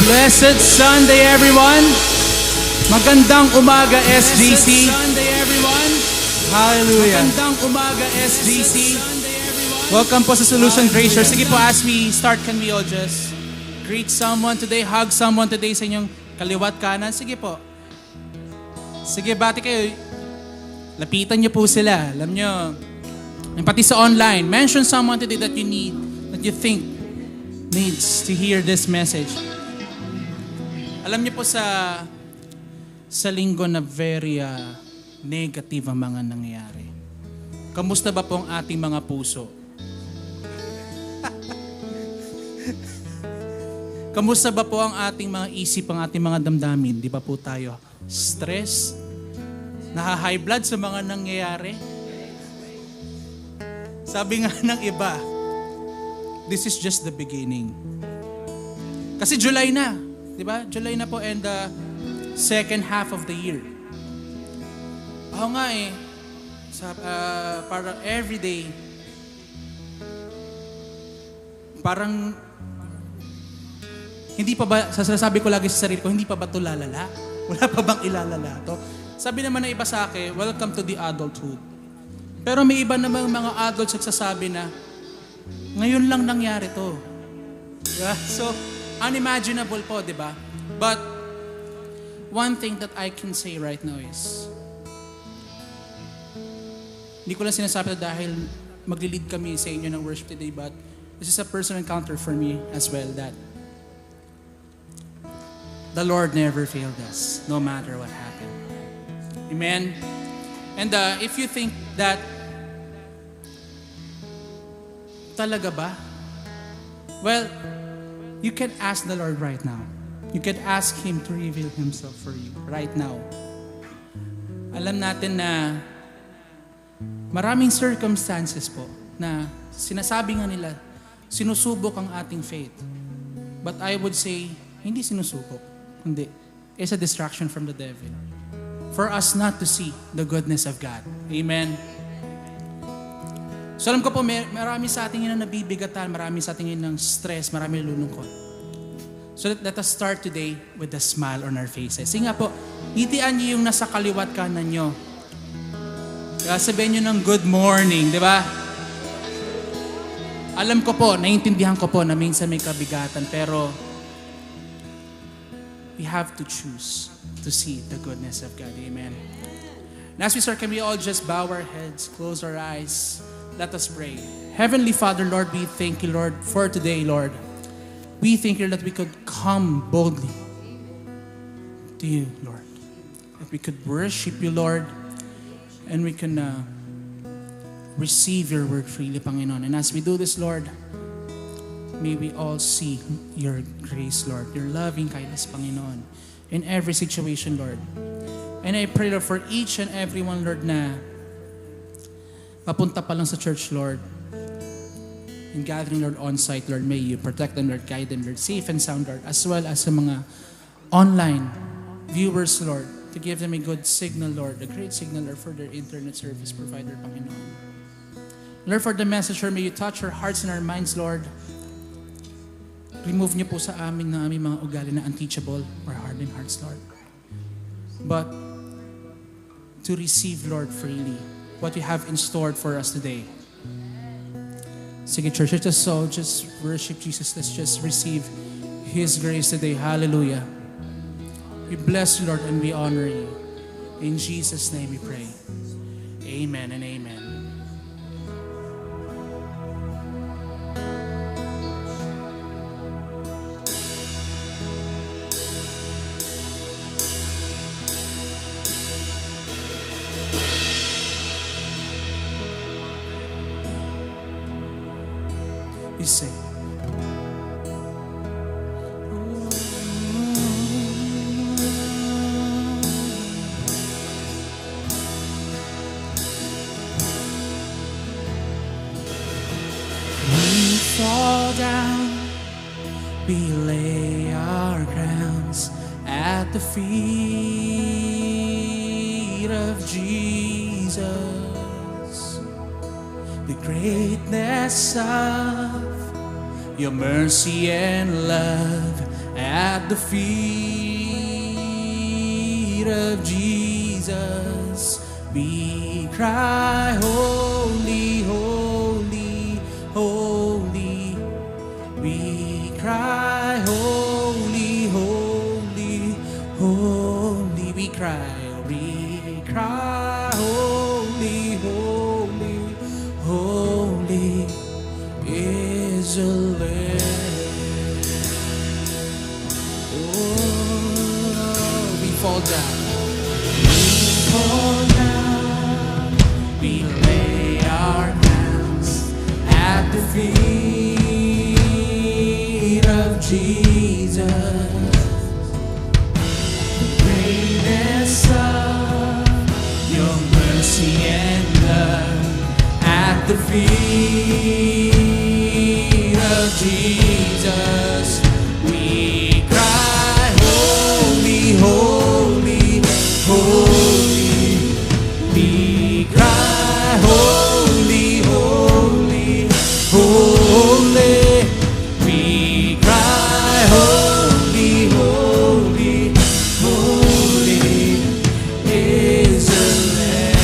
Blessed Sunday, everyone. Magandang umaga, SGC. Blessed Sunday, everyone. Hallelujah. Magandang umaga, SGC. Welcome po sa Solution Gracious. Sige po, as we start, can we all just greet someone today, hug someone today sa inyong kaliwat kanan? Sige po. Sige, bati kayo. Lapitan niyo po sila. Alam niyo, pati sa online, mention someone today that you need, that you think needs to hear this message. Alam niyo po sa linggo na very negative ang mga nangyayari. Kamusta ba po ang ating mga puso? Kamusta ba po ang ating mga isip, ang ating mga damdamin? Di ba po tayo stress? Naha-high blood sa mga nangyayari? Sabi nga ng iba, this is just the beginning. Kasi July na, di ba? July na po and the second half of the year. Ako nga para everyday, parang hindi pa ba, sasabi ko lagi sa sarili ko, hindi pa ba ito lalala? Wala pa bang ilalala to? Sabi naman ng iba sa akin, welcome to the adulthood. Pero may iba namang mga adults nagsasabi na, ngayon lang nangyari to. Yeah? So, unimaginable po, di ba? But, one thing that I can say right now is, hindi ko lang sinasabi na dahil magli-lead kami sa inyo ng worship today, but this is a personal encounter for me as well that the Lord never failed us, no matter what happened. Amen? And if you think that, talaga ba? Well, you can ask the Lord right now. You can ask Him to reveal Himself for you right now. Alam natin na maraming circumstances po na sinasabi nga nila, sinusubok ang ating faith. But I would say, hindi sinusubok. Hindi. It's a distraction from the devil. For us not to see the goodness of God. Amen. So alam ko po, marami sa ating yun ang nabibigatan, marami sa ating yun ng stress, marami lulungkot. So let us start today with a smile on our faces. Sige nga po, ngitian niyo yung nasa kaliwat kanan nyo. Kaya sabihin nyo ng good morning, di ba? Alam ko po, naiintindihan ko po na minsan may kabigatan, pero we have to choose to see the goodness of God. Amen. And as we start, can we all just bow our heads, close our eyes, let us pray. Heavenly Father, Lord, we thank you, Lord, for today, Lord. We thank you that we could come boldly to you, Lord. That we could worship you, Lord, and we can receive your word freely, Panginoon. And as we do this, Lord, may we all see your grace, Lord, your loving kindness, Panginoon, in every situation, Lord. And I pray, Lord, for each and every one, Lord, na papunta pa lang sa church, Lord, and gathering, Lord, on-site, Lord, may you protect them, Lord, guide them, Lord, safe and sound, Lord, as well as sa mga online viewers, Lord, to give them a good signal, Lord, a great signal, Lord, for their internet service provider, Panginoon. Lord, for the message, Lord, may you touch our hearts and our minds, Lord. Remove niyo po sa amin na aming mga ugali na unteachable or hardened hearts, Lord. But to receive, Lord, freely what you have in store for us today. Sige, church, let's just worship Jesus. Let's just receive His grace today. Hallelujah. We bless you, Lord, and we honor you. In Jesus' name we pray. Amen and amen. You sing. We fall down, we lay our crowns at the feet of Jesus. The greatness of your mercy and love at the feet of Jesus. We cry, holy, holy, holy. We cry, holy, holy, holy. We cry, holy, holy, holy is the Lamb. Oh, we fall down. Fall down, we lay our hands at the feet of Jesus. The greatness of your mercy and love at the feet of Jesus. We cry, holy, holy, holy. We cry, holy, holy, holy. We cry, holy, holy, holy is the Lamb.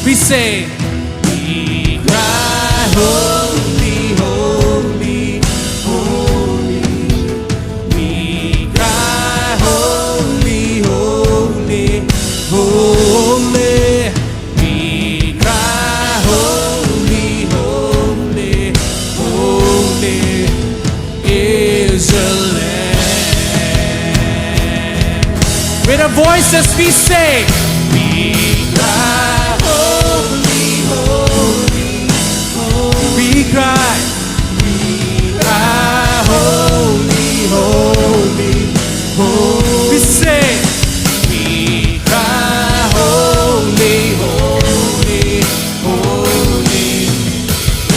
We say, we cry, holy, holy, holy. We cry, holy, holy, holy. We cry, holy, holy, holy is the Lamb. With our voices we say, we cry, holy, holy, holy. We cry, holy, holy, holy. We say, we cry, holy, holy, holy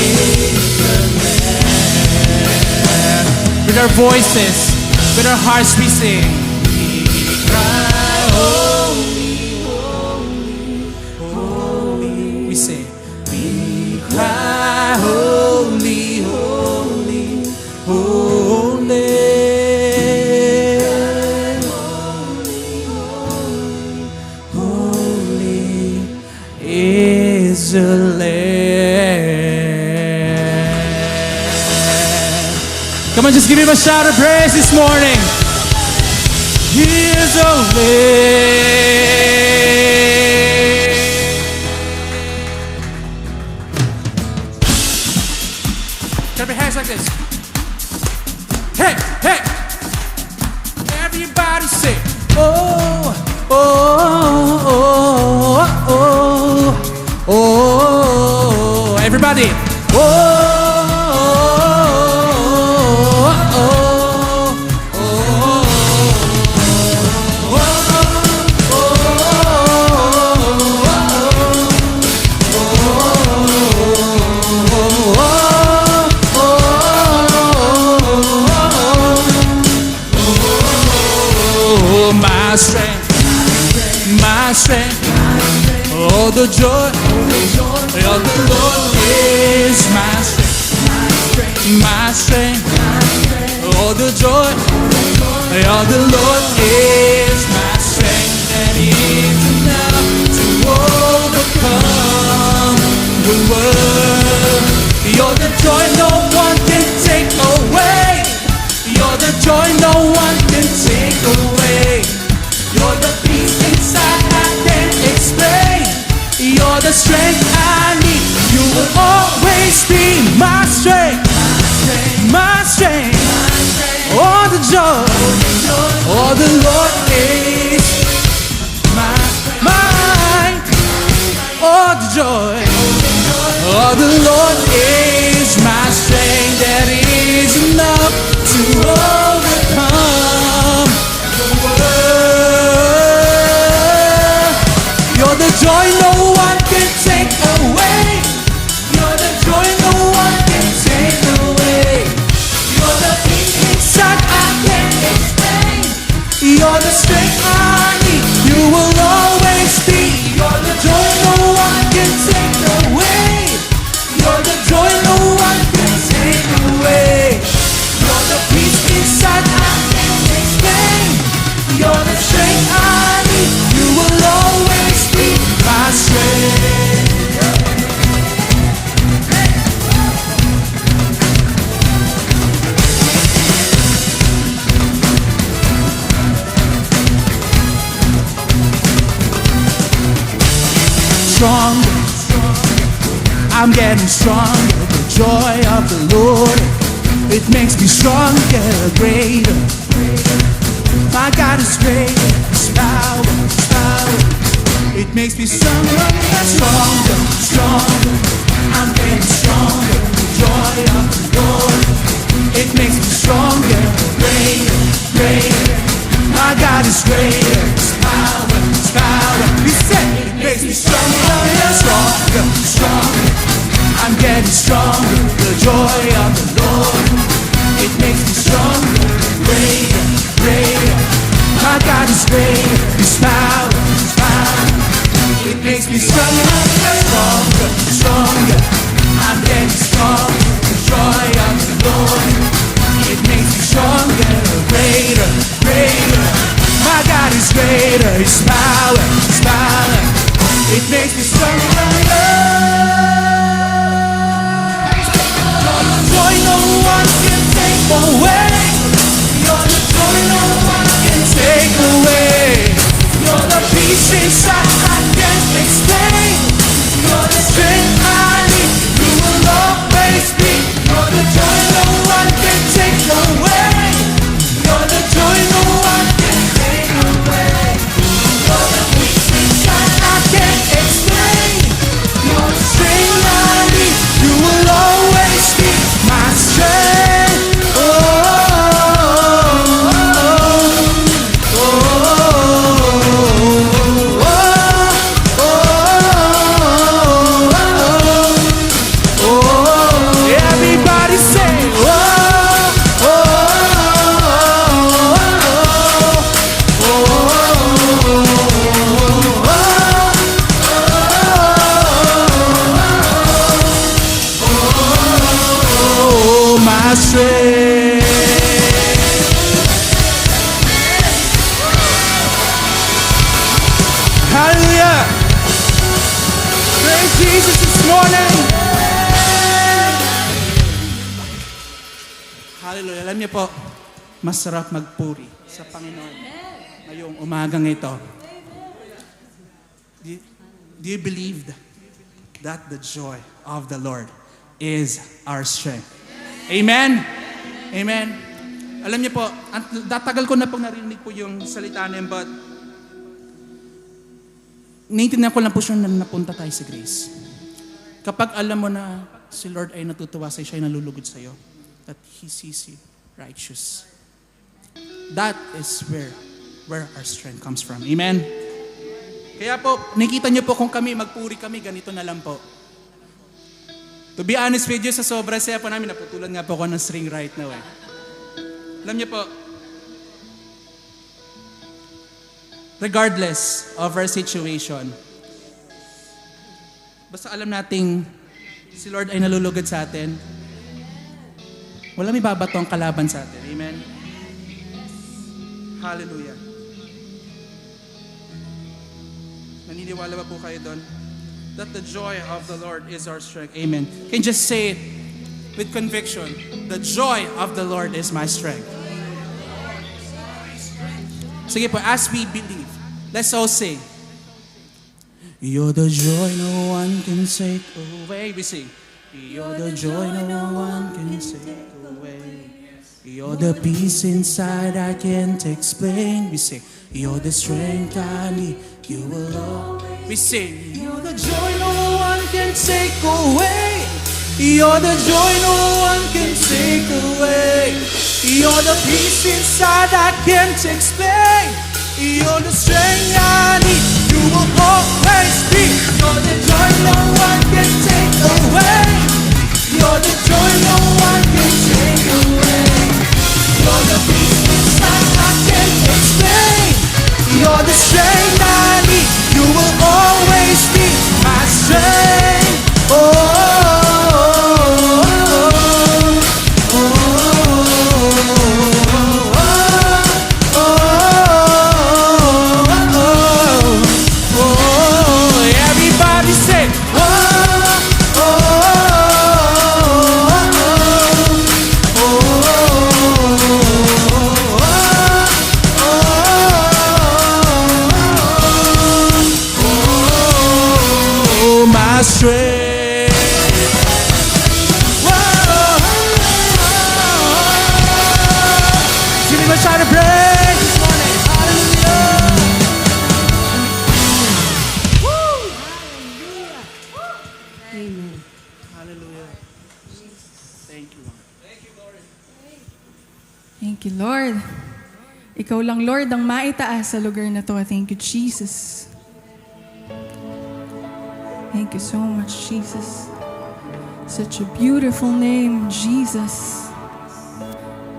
is the Lamb. With our voices, with our hearts we sing, we cry, holy, holy, holy. We say, we cry, holy, holy, holy. Holy is the Lamb. Come on, just give him a shout of praise this morning. He is the Lamb. Clap your hands like this. Hey, hey. Everybody say, oh, oh, oh, oh, oh. Everybody. Oh, oh, oh, oh, my strength, my strength. Oh, the joy of the Lord is my strength, my strength. Oh, the joy of the Lord is my strength, and it's enough to overcome the world. You're the joy no one can take away. You're the joy no one can take away. You're the peace inside I can't explain. You're the strength I need. You will always be my strength, my strength. Oh, the joy, oh, the Lord is mine. Oh, the joy, oh, the Lord is my strength. That is enough to overcome the world. You're the joy no one can take away. You're the joy no one can take away. You're the peace inside I can't explain. You're the strength I need. You will always be. You're the joy no one can take away. You're the joy no one can take away. I'm getting stronger. The joy of the Lord, it makes me stronger, greater. My God is greater. His power, His power. It makes me stronger, stronger, stronger. I'm getting stronger. The joy of the Lord, it makes me stronger, greater, greater. My God is greater. His power, His power. He said it makes me stronger, stronger, stronger. I'm getting stronger. The joy of the Lord, it makes me stronger, greater, greater. My God is greater. His power, His power. It makes me stronger, stronger, stronger. I'm getting stronger. The joy of the Lord, it makes me stronger, greater, greater. My God is greater. His power, His power. It makes me stronger. You're the joy no one can take away. You're the joy no one can take away. You're the peace inside I can't explain. You're the strength I need. You will always be. You're the joy no one can take away. You're the joy no one can take away. You're the peace inside I can't explain. You're the strength I need. You will always be my strength. Everybody say, oh, my strength. Hallelujah. Praise Jesus this morning. Hallelujah. Alam niyo po, masarap magpuri sa Panginoon ngayong umagang ito. Do you believe that the joy of the Lord is our strength? Amen? Amen? Alam niyo po, tatagal ko na pong narinig po yung salita na yun, but naiintindihan ko lang po siya na napunta tayo sa grace. Kapag alam mo na si Lord ay natutuwa sa'yo, siya ay nalulugod sa'yo, that He sees you righteous. That is where our strength comes from. Amen? Kaya po, nakita niyo po kung kami, magpuri kami, ganito na lang po. To be honest with you, sa sobrang saya po namin, naputulan nga po ako ng string right now eh. Alam niyo po, regardless of our situation, basta alam nating si Lord ay nalulugod sa atin, wala may babato ang kalaban sa atin. Amen? Hallelujah. Naniniwala ba po kayo doon? That the joy of the Lord is our strength. Amen. Can you just say it with conviction? The joy of the Lord is my strength. Sige po, as we believe, let's all sing. You're the joy no one can take away. We sing. You're the joy no one can take away. You're the peace inside I can't explain. We sing. You're the strength I need. You will always. We sing. You're the joy no one can take away. You're the joy no one can take away. You're the peace inside I can't explain. You're the strength I need. You will always be. You're the joy no one can take away. You're the joy no one can take away. You're the peace inside I can't explain. You're the strength I need. You will always be my strength. Everybody say, my strength. Amen. Hallelujah. Thank you, Lord. Thank you, Lord. Ikaw lang, Lord, ang maitaas sa lugar na to. Thank you, Jesus. Thank you so much, Jesus. Such a beautiful name, Jesus.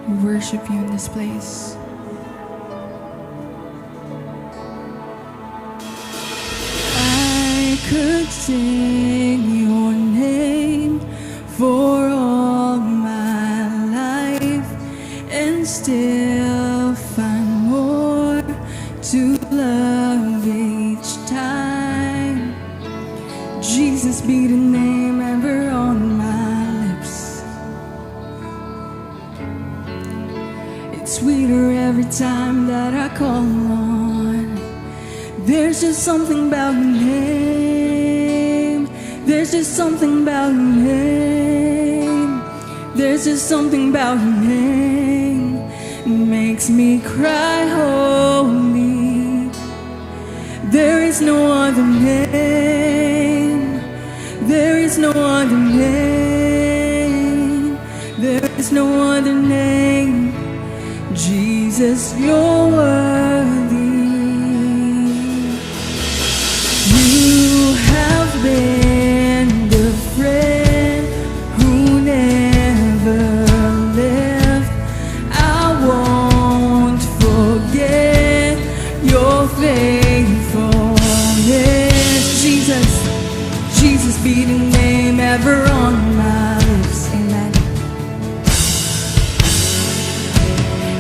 We worship you in this place. I could sing your name for all my life and still find more to love each time. Jesus be the name ever on my lips. It's sweeter every time that I call on. There's just something about your name. There's just something about your name. There's just something about your name. It makes me cry holy. There is no other name. There is no other name. There is no other name. Jesus, you're worthy. You have been the friend who never left. I won't forget your faithfulness. Jesus be the name ever on my lips. Amen.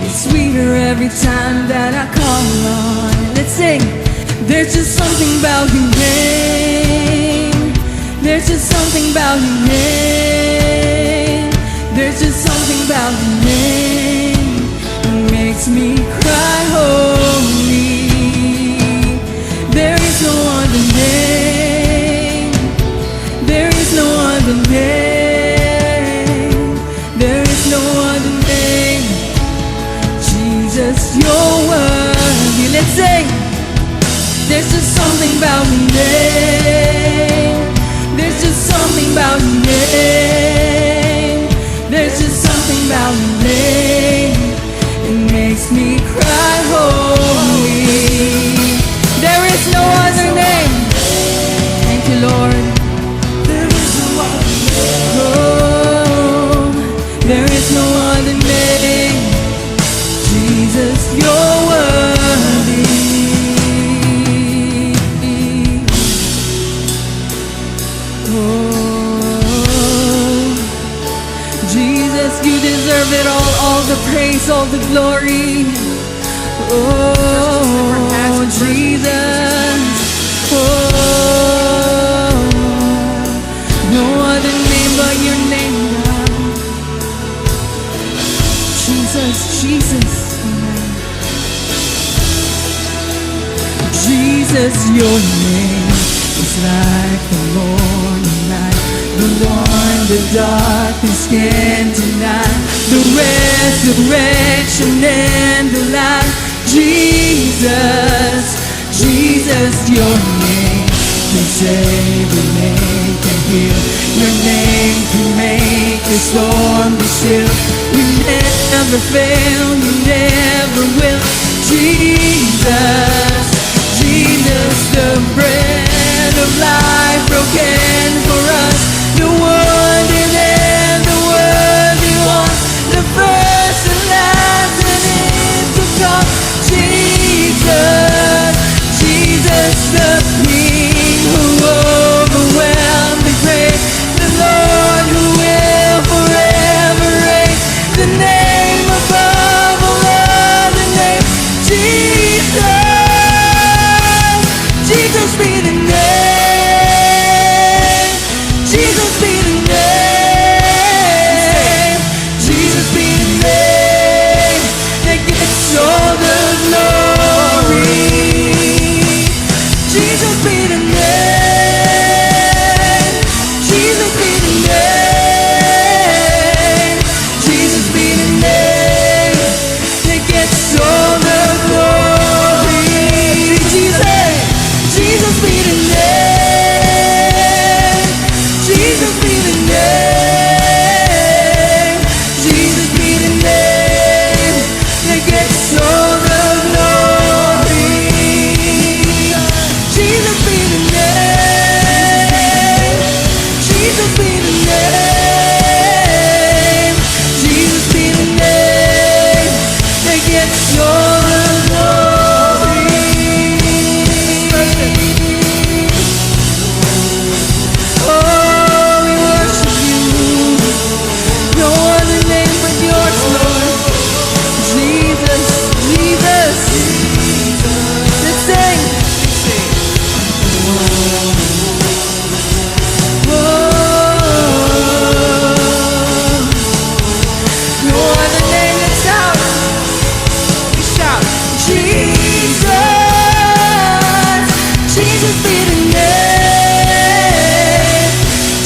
It's sweeter every time that I call on. Let's sing. There's just something about your name. There's just something about your name. There's just something about your name that makes me cry holy. There is no other name. There is no other name. There is no other name. Jesus, you're worthy. Let's sing. There's just something about your name. There's just something about your name. There's just something about your name. It makes me cry holy. There is no other name. Thank you, Lord. There is no other name. Oh, there is no other name. Jesus, you're worthy. Jesus, you deserve it all the praise, all the glory. Oh, Jesus. Oh, no other name but your name, God. Jesus, Jesus. Jesus, your name is like the morning light, the one the darkness can't deny, the resurrection and the life. Jesus, Jesus, your name can save, your name can heal, your name can make the storm be still. You never fail, you never will. Jesus, Jesus, the bread of life broken for us, the wounded and the worthy one, the first and last and is to come. Jesus, Jesus, the King who overwhelmed the grave, the Lord who will forever reign, the name above all other names. Jesus, Jesus be the name. Jesus be the name. Jesus be the name that gets all the glory. Oh, we worship you. No other name but yours, Lord. Jesus, Jesus. Let's sing. No other name that shouts. We shout, Jesus. Jesus be the name.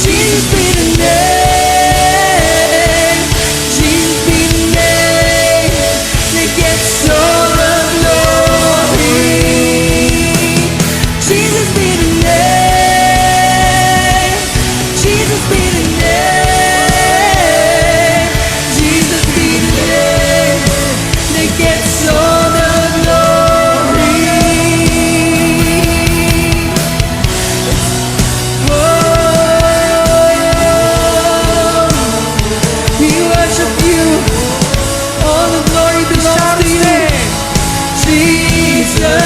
Jesus be the name. Jesus be the name that gets all the glory. Jesus be the name. Jesus be the name. Jesus be the name that gets all the glory. Oh, we worship you. All the glory belongs to you, Jesus.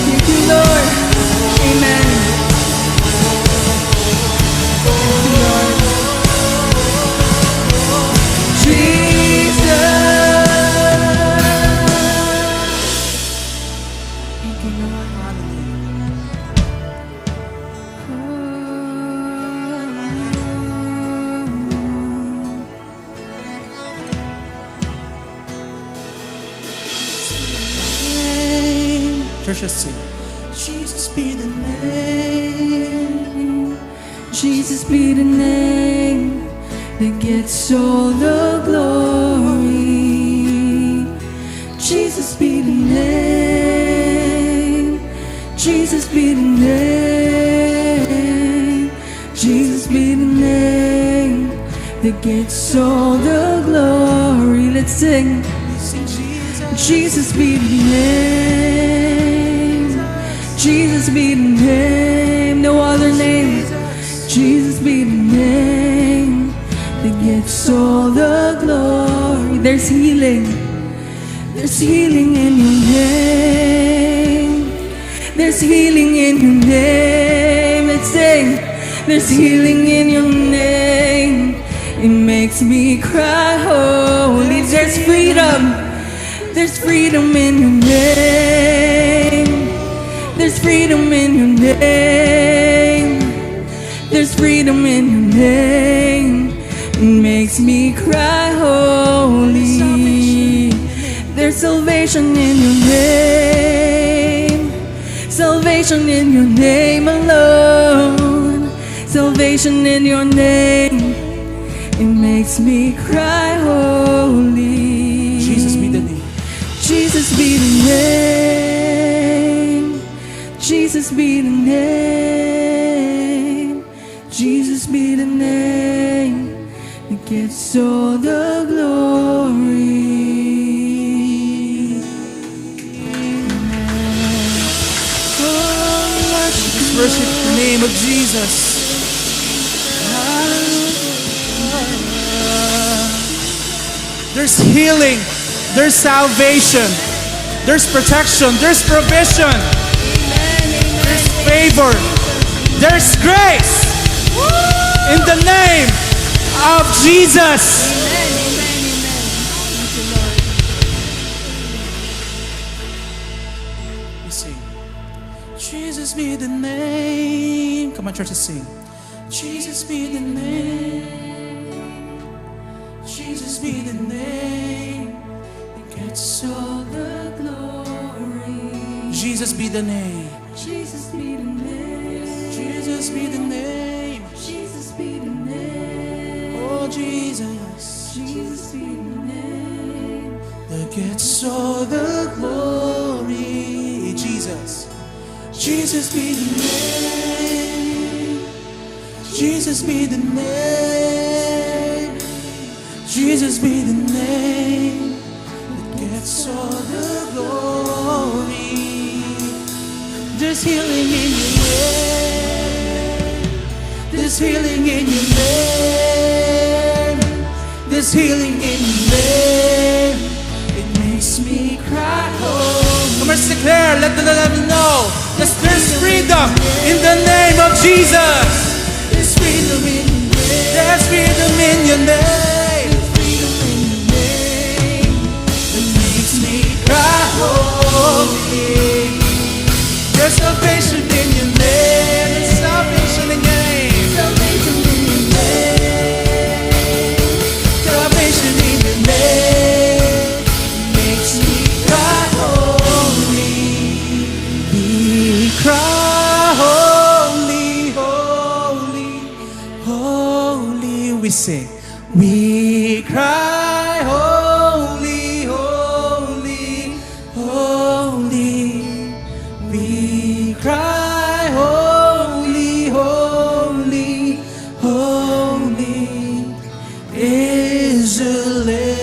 Thank you, Lord. Amen. Thank you, Lord. Jesus. Thank you, Lord. Church, let's sing. Jesus be the name. Jesus be the name that gets all the glory. Jesus be the name. Jesus be the name. Jesus be the name that gets all the glory. Let's sing. Jesus be the name. Jesus be the name. No other name. Jesus be the name that gets all the glory. There's healing. There's healing in your name. There's healing in your name. Let's sing. There's healing in your name. It makes me cry holy. There's freedom. There's freedom in your name. There's freedom in your name. There's freedom in your name. It makes me cry holy. There's salvation in your name. Salvation in your name alone. Salvation in your name. It makes me cry holy. Jesus be the name. Jesus be the name. Jesus be the name. Jesus be the name that gets all the glory. Let's worship the name of Jesus. There's healing. There's salvation. There's protection. There's provision. There's favor. There's grace. In the name of Jesus. We sing. Jesus be the name. Come on, church, let's sing. Jesus be the name. Jesus be the name. Gets all the glory. Jesus be the name. Jesus be the name. Jesus be the name. Jesus be the name. Oh, Jesus. Jesus be the name. That gets all the glory. Jesus. Jesus be the name. Jesus be the name. Jesus be the name. Gets all the glory. There's healing in your name. There's healing in your name. There's healing in your name. It makes me cry. Oh, come on, declare. Let the devil know. There's freedom in the name of Jesus. There's freedom in your name. There's freedom in your name. There's freedom in your name. It makes me cry. Holy. There's salvation in your name. There's salvation in your name. Salvation in your name. Salvation in your name. Makes me cry holy. We cry holy, holy, holy. We sing. We cry holy, holy, holy. We cry holy, holy, holy is the Lamb.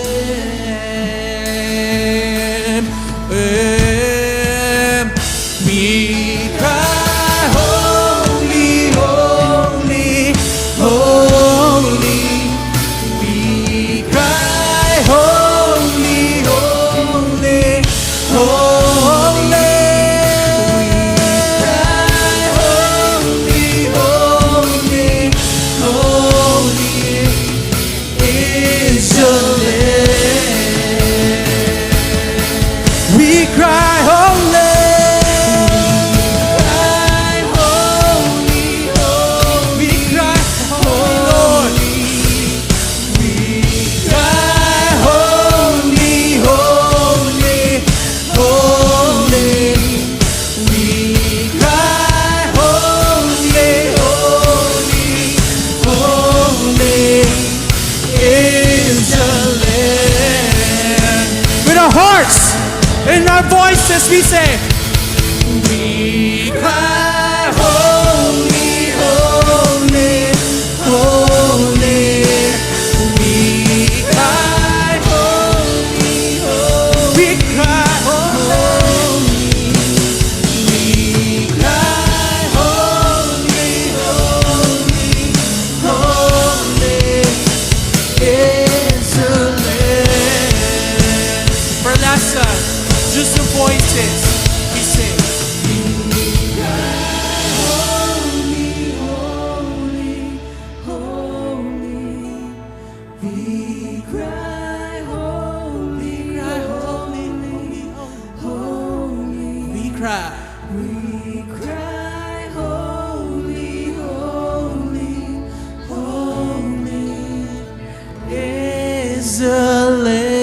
We cry holy, holy, holy. We cry holy, holy, holy. We cry holy, holy, holy. We cry holy, Lord. We cry holy, holy, holy. We cry holy, holy, holy is the Lamb. With our hearts. In our voices we say, we cry holy, holy, holy. We cry holy, holy. We cry holy. We cry holy, holy, holy is the Lamb. For last time. Just the voices, we sing. We cry holy, holy, holy. We cry holy, holy, holy. We cry. We cry holy, holy, holy is the Lamb.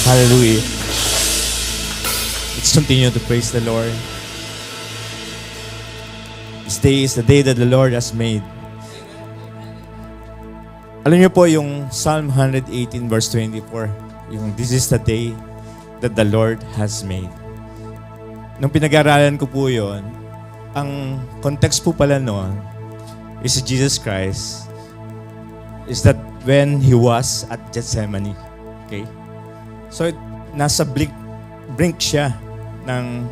Hallelujah. Let's continue to praise the Lord. This day is the day that the Lord has made. Alam niyo po yung Psalm 118 verse 24, yung this is the day that the Lord has made. Nung pinag-aralan ko po yun, ang context po pala noon is si Jesus Christ is that when He was at Gethsemane. Okay? So, nasa brink siya ng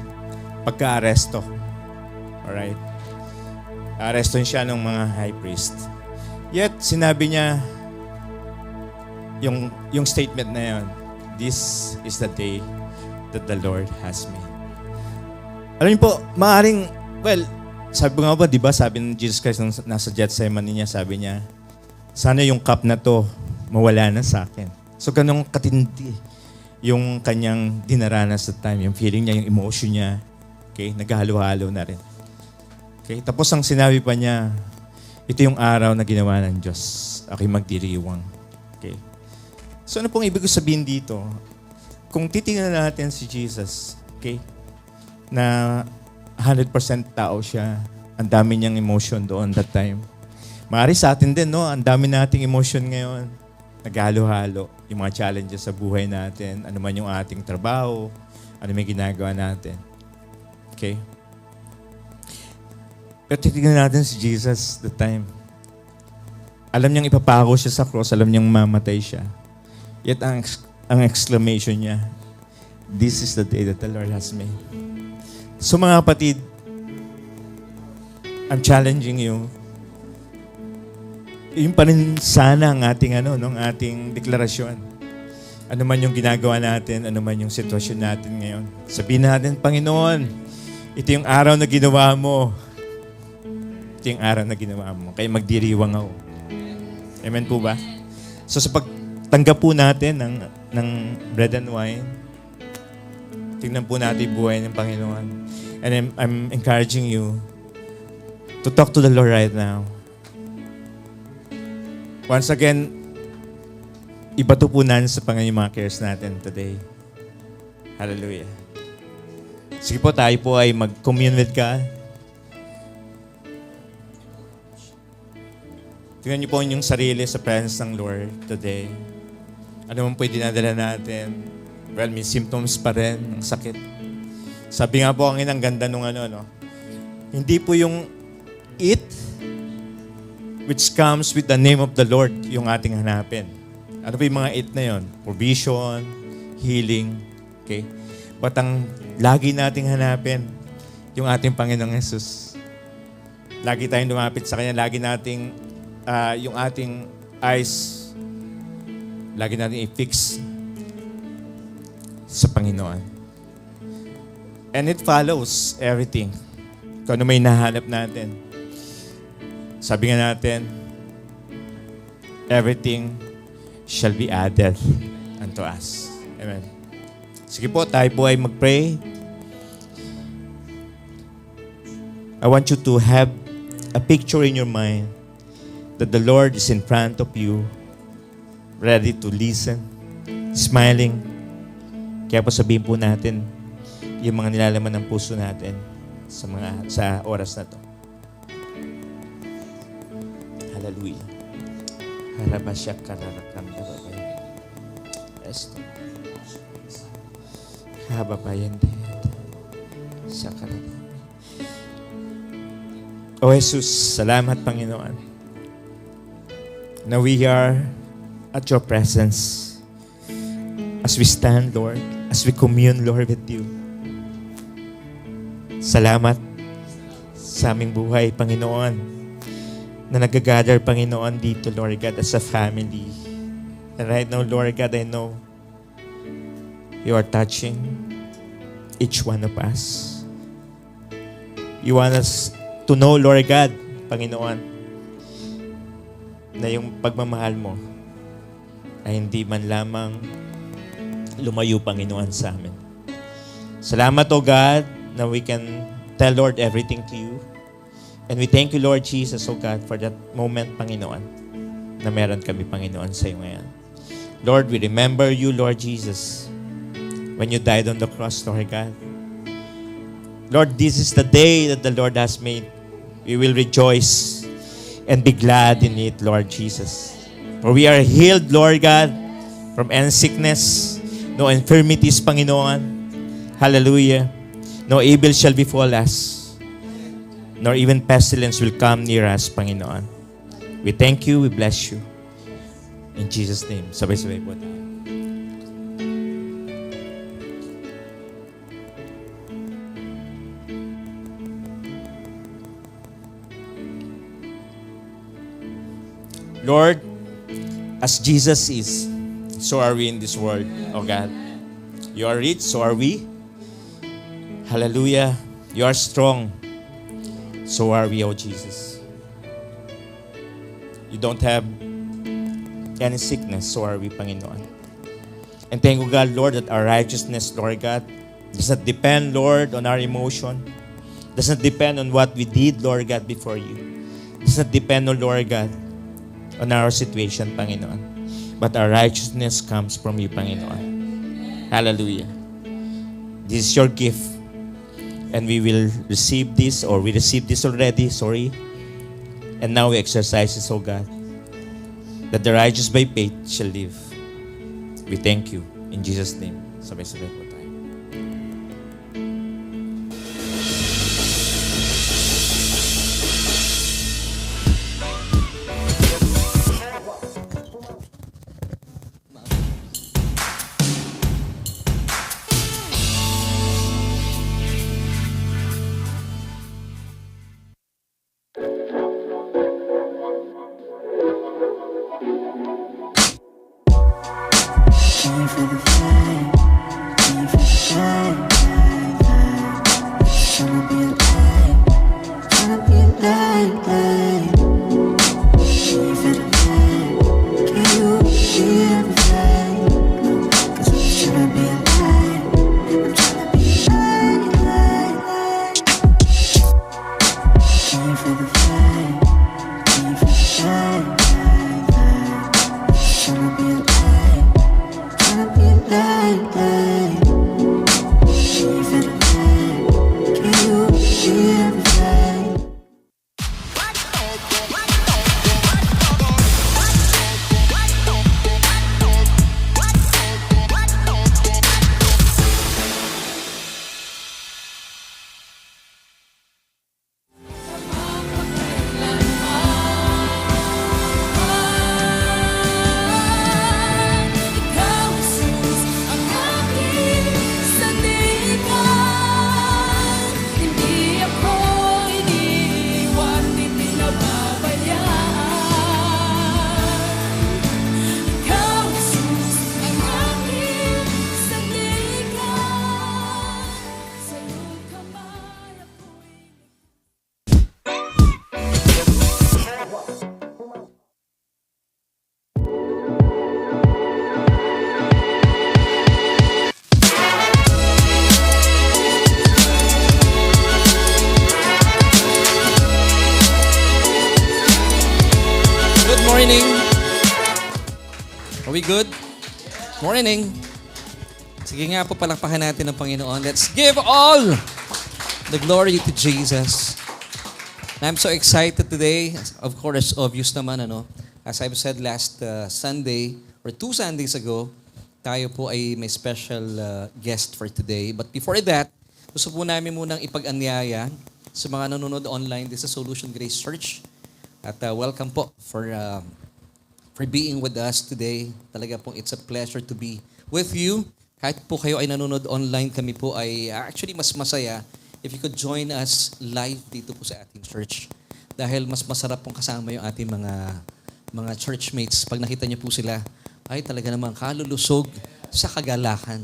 pagka-aresto. Alright? Arestoin siya ng mga high priest. Yet, sinabi niya yung statement na yun, this is the day that the Lord has made. Alam niyo po, maaaring, well, sabi nga ba, di ba, sabi ng Jesus Christ nung nasa Gethsemane niya, sabi niya, sana yung cup na to mawala na sa akin. So, ganun katindi yung kanyang dinaranas sa time, yung feeling niya, yung emotion niya, okay, naghahalo-halo na rin. Okay, tapos ang sinabi pa niya, ito yung araw na ginawa ng Diyos, ako'y magdiriwang. Okay. So ano pong ibig sabihin dito? Kung titingnan natin si Jesus, okay, na 100% tao siya, ang dami niyang emotion doon that time. Maaari sa atin din, no? Ang dami nating emotion ngayon. Naghalo-halo yung mga challenges sa buhay natin, ano man yung ating trabaho, ano may ginagawa natin. Okay? Pero titignan natin si Jesus the time. Alam niyang ipapako siya sa cross, alam niyang mamatay siya. Yet ang exclamation niya, "This is the day that the Lord has made." So mga kapatid, I'm challenging you. Yun pa rin sana ang ating ating deklarasyon. Ano man yung ginagawa natin, ano man yung sitwasyon natin ngayon. Sabihin natin, Panginoon, ito yung araw na ginawa mo. Ito yung araw na ginawa mo. Kaya magdiriwang ako. Amen po ba? So sa pagtanggap po natin ng bread and wine, tingnan po natin yung buhay ng Panginoon. And I'm encouraging you to talk to the Lord right now. Once again, ibato po natin sa Panginoon yung mga cares natin today. Hallelujah. Sige po, tayo po ay mag-commune with God. Tingnan niyo po yung sarili sa presence ng Lord today. Ano man po yung dinadala natin. Well, may symptoms pa rin ng sakit. Sabi nga po ang inang ganda nung hindi po yung it which comes with the name of the Lord yung ating hanapin. Ano ba yung mga it na yun? Provision, healing, okay? But ang lagi nating hanapin, yung ating Panginoong Jesus. Lagi tayong lumapit sa Kanya, lagi nating, yung ating eyes, lagi nating i-fix sa Panginoon. And it follows everything. Kung ano may nahanap natin. Sabi nga natin, everything shall be added unto us. Amen. Sige po, tayo po ay mag-pray. I want you to have a picture in your mind that the Lord is in front of you, ready to listen, smiling. Kaya po sabihin po natin yung mga nilalaman ng puso natin sa oras na to. Hallelujah. Harabasyak kararakam babay. Esto. Hababayan din. Sa kararakam. O Jesus, salamat Panginoon. Now we are at your presence. As we stand, Lord, as we commune, Lord, with you. Salamat sa aming buhay, Panginoon, na nag-gather, Panginoon, dito, Lord God, as a family. And right now, Lord God, I know you are touching each one of us. You want us to know, Lord God, Panginoon, na yung pagmamahal mo ay hindi man lamang lumayo, Panginoon, sa amin. Salamat, O God, na we can tell, Lord, everything to you. And we thank you, Lord Jesus, O God, for that moment, Panginoon, na meron kami, Panginoon, sa iyo ngayon. Lord, we remember you, Lord Jesus, when you died on the cross, Lord God. Lord, this is the day that the Lord has made. We will rejoice and be glad in it, Lord Jesus. For we are healed, Lord God, from any sickness, no infirmities, Panginoon. Hallelujah. No evil shall befall us, nor even pestilence will come near us, Panginoon. We thank you, we bless you. In Jesus' name. Sabay-sabay po tayo. Lord, as Jesus is, so are we in this world, O God. You are rich, so are we. Hallelujah. You are strong. So are we, O Jesus. You don't have any sickness, so are we, Panginoon. And thank you, God, Lord, that our righteousness, Lord God, does not depend, Lord, on our emotion. Does not depend on what we did, Lord God, before you. Does not depend, O Lord God, on our situation, Panginoon. But our righteousness comes from you, Panginoon. Hallelujah. This is your gift. And we will receive this, or we received this already, sorry. And now we exercise this, O God, that the righteous by faith shall live. We thank you. In Jesus' name. Sabay-sabay po tayo. feel the flame? Can you feel the flame? Tryna be a light, tryna be a light, light. Can you feel the flame? Can you feel the flame? 'Cause I'm tryna be a light, I'm tryna be a light, light, light. Can you feel the flame? Can you feel the flame? Light, light. Tryna be a light, tryna be a light, light. Can you feel the flame? Can you feel the flame? Ikaw Jesus ang aking sandigan. Hindi ako iniiwan, di pinababayaan. Ikaw Jesus ang aking sandigan. Sa'yo'y kamay ako'y Good morning. Are we good? Morning. Sige nga po, palakpakan natin ang Panginoon. Let's give all the glory to Jesus. And I'm so excited today. Of course, obvious naman, ano. As I've said last Sunday, or 2 Sundays ago, tayo po ay may special guest for today. But before that, gusto po namin munang ipag-anyaya sa mga nanonood online this is Solution Grace Church. At welcome po for being with us today. Talaga pong it's a pleasure to be with you. Kahit po kayo ay nanonood online, kami po ay actually mas masaya if you could join us live dito po sa ating church. Dahil mas masarap pong kasama yung ating mga churchmates. Pag nakita niyo po sila, ay talaga namang kalulusog sa kagalakan.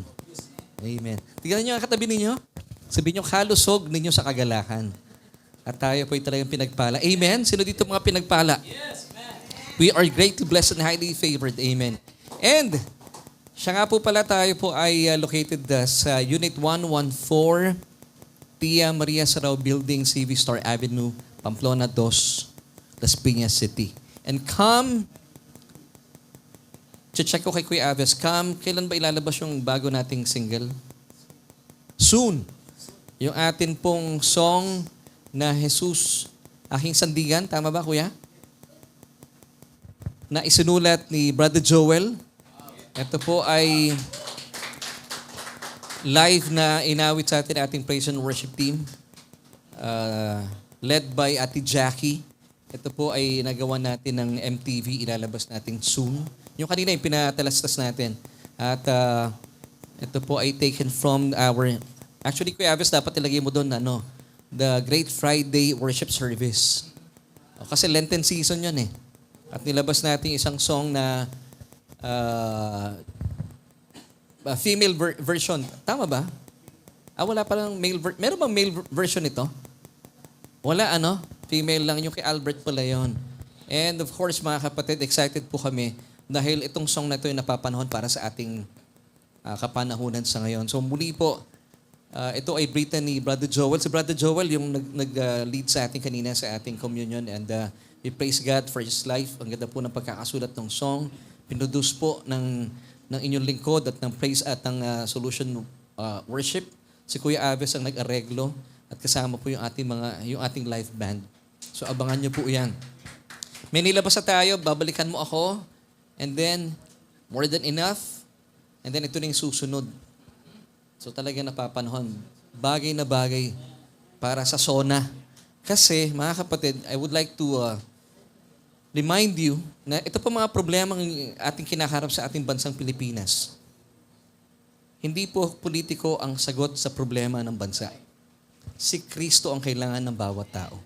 Amen. Tignan niyo ang katabi ninyo. Sabihin niyo, kalusog ninyo sa kagalakan. At tayo po ay talagang pinagpala. Amen? Sino dito mga pinagpala? Yes, amen. We are great, blessed, and highly favored. Amen. And, siya nga po pala tayo po ay located sa Unit 114, Tia Maria Sarao Building, CV Star Avenue, Pamplona 2, Las Piñas City. And come, check ko kay Kuya Aves, kailan ba ilalabas yung bago nating single? Soon. Yung atin pong song na Jesus, aking sandigan. Tama ba, Kuya? Na isinulat ni Brother Joel. Ito po ay live na inawit sa atin ating praise and worship team. Led by Ate Jackie. Ito po ay nagawa natin ng MTV. Ilalabas natin soon. Yung kanina yung pinatalastas natin. At ito po ay taken from our... Actually, Kuya Aves, dapat ilagay mo doon, the Great Friday Worship Service. Kasi Lenten season yun eh. At nilabas natin isang song na female version. Tama ba? Wala palang male version. Meron bang male version ito? Wala, Female lang. Yung kay Albert pala yun. And of course, mga kapatid, excited po kami dahil itong song na ito ay napapanahon para sa ating kapanahunan sa ngayon. So muli po, ito ay Brita ni Brother Joel. Si Brother Joel yung nag-lead sa ating kanina sa ating communion and we praise God for His life. Ang ganda po ng pagkakasulat ng song. Pinuduce po ng inyong lingkod at ng praise at ng solution worship. Si Kuya Aves ang nag-areglo at kasama po yung ating live band. So abangan niyo po yan. May nilabas na tayo, babalikan mo ako, and then more than enough, and then ito na yung susunod. So talaga napapanahon. Bagay na bagay para sa SONA. Kasi, mga kapatid, I would like to remind you na ito pa mga problema ang ating kinaharap sa ating bansang Pilipinas. Hindi po politiko ang sagot sa problema ng bansa. Si Kristo ang kailangan ng bawat tao.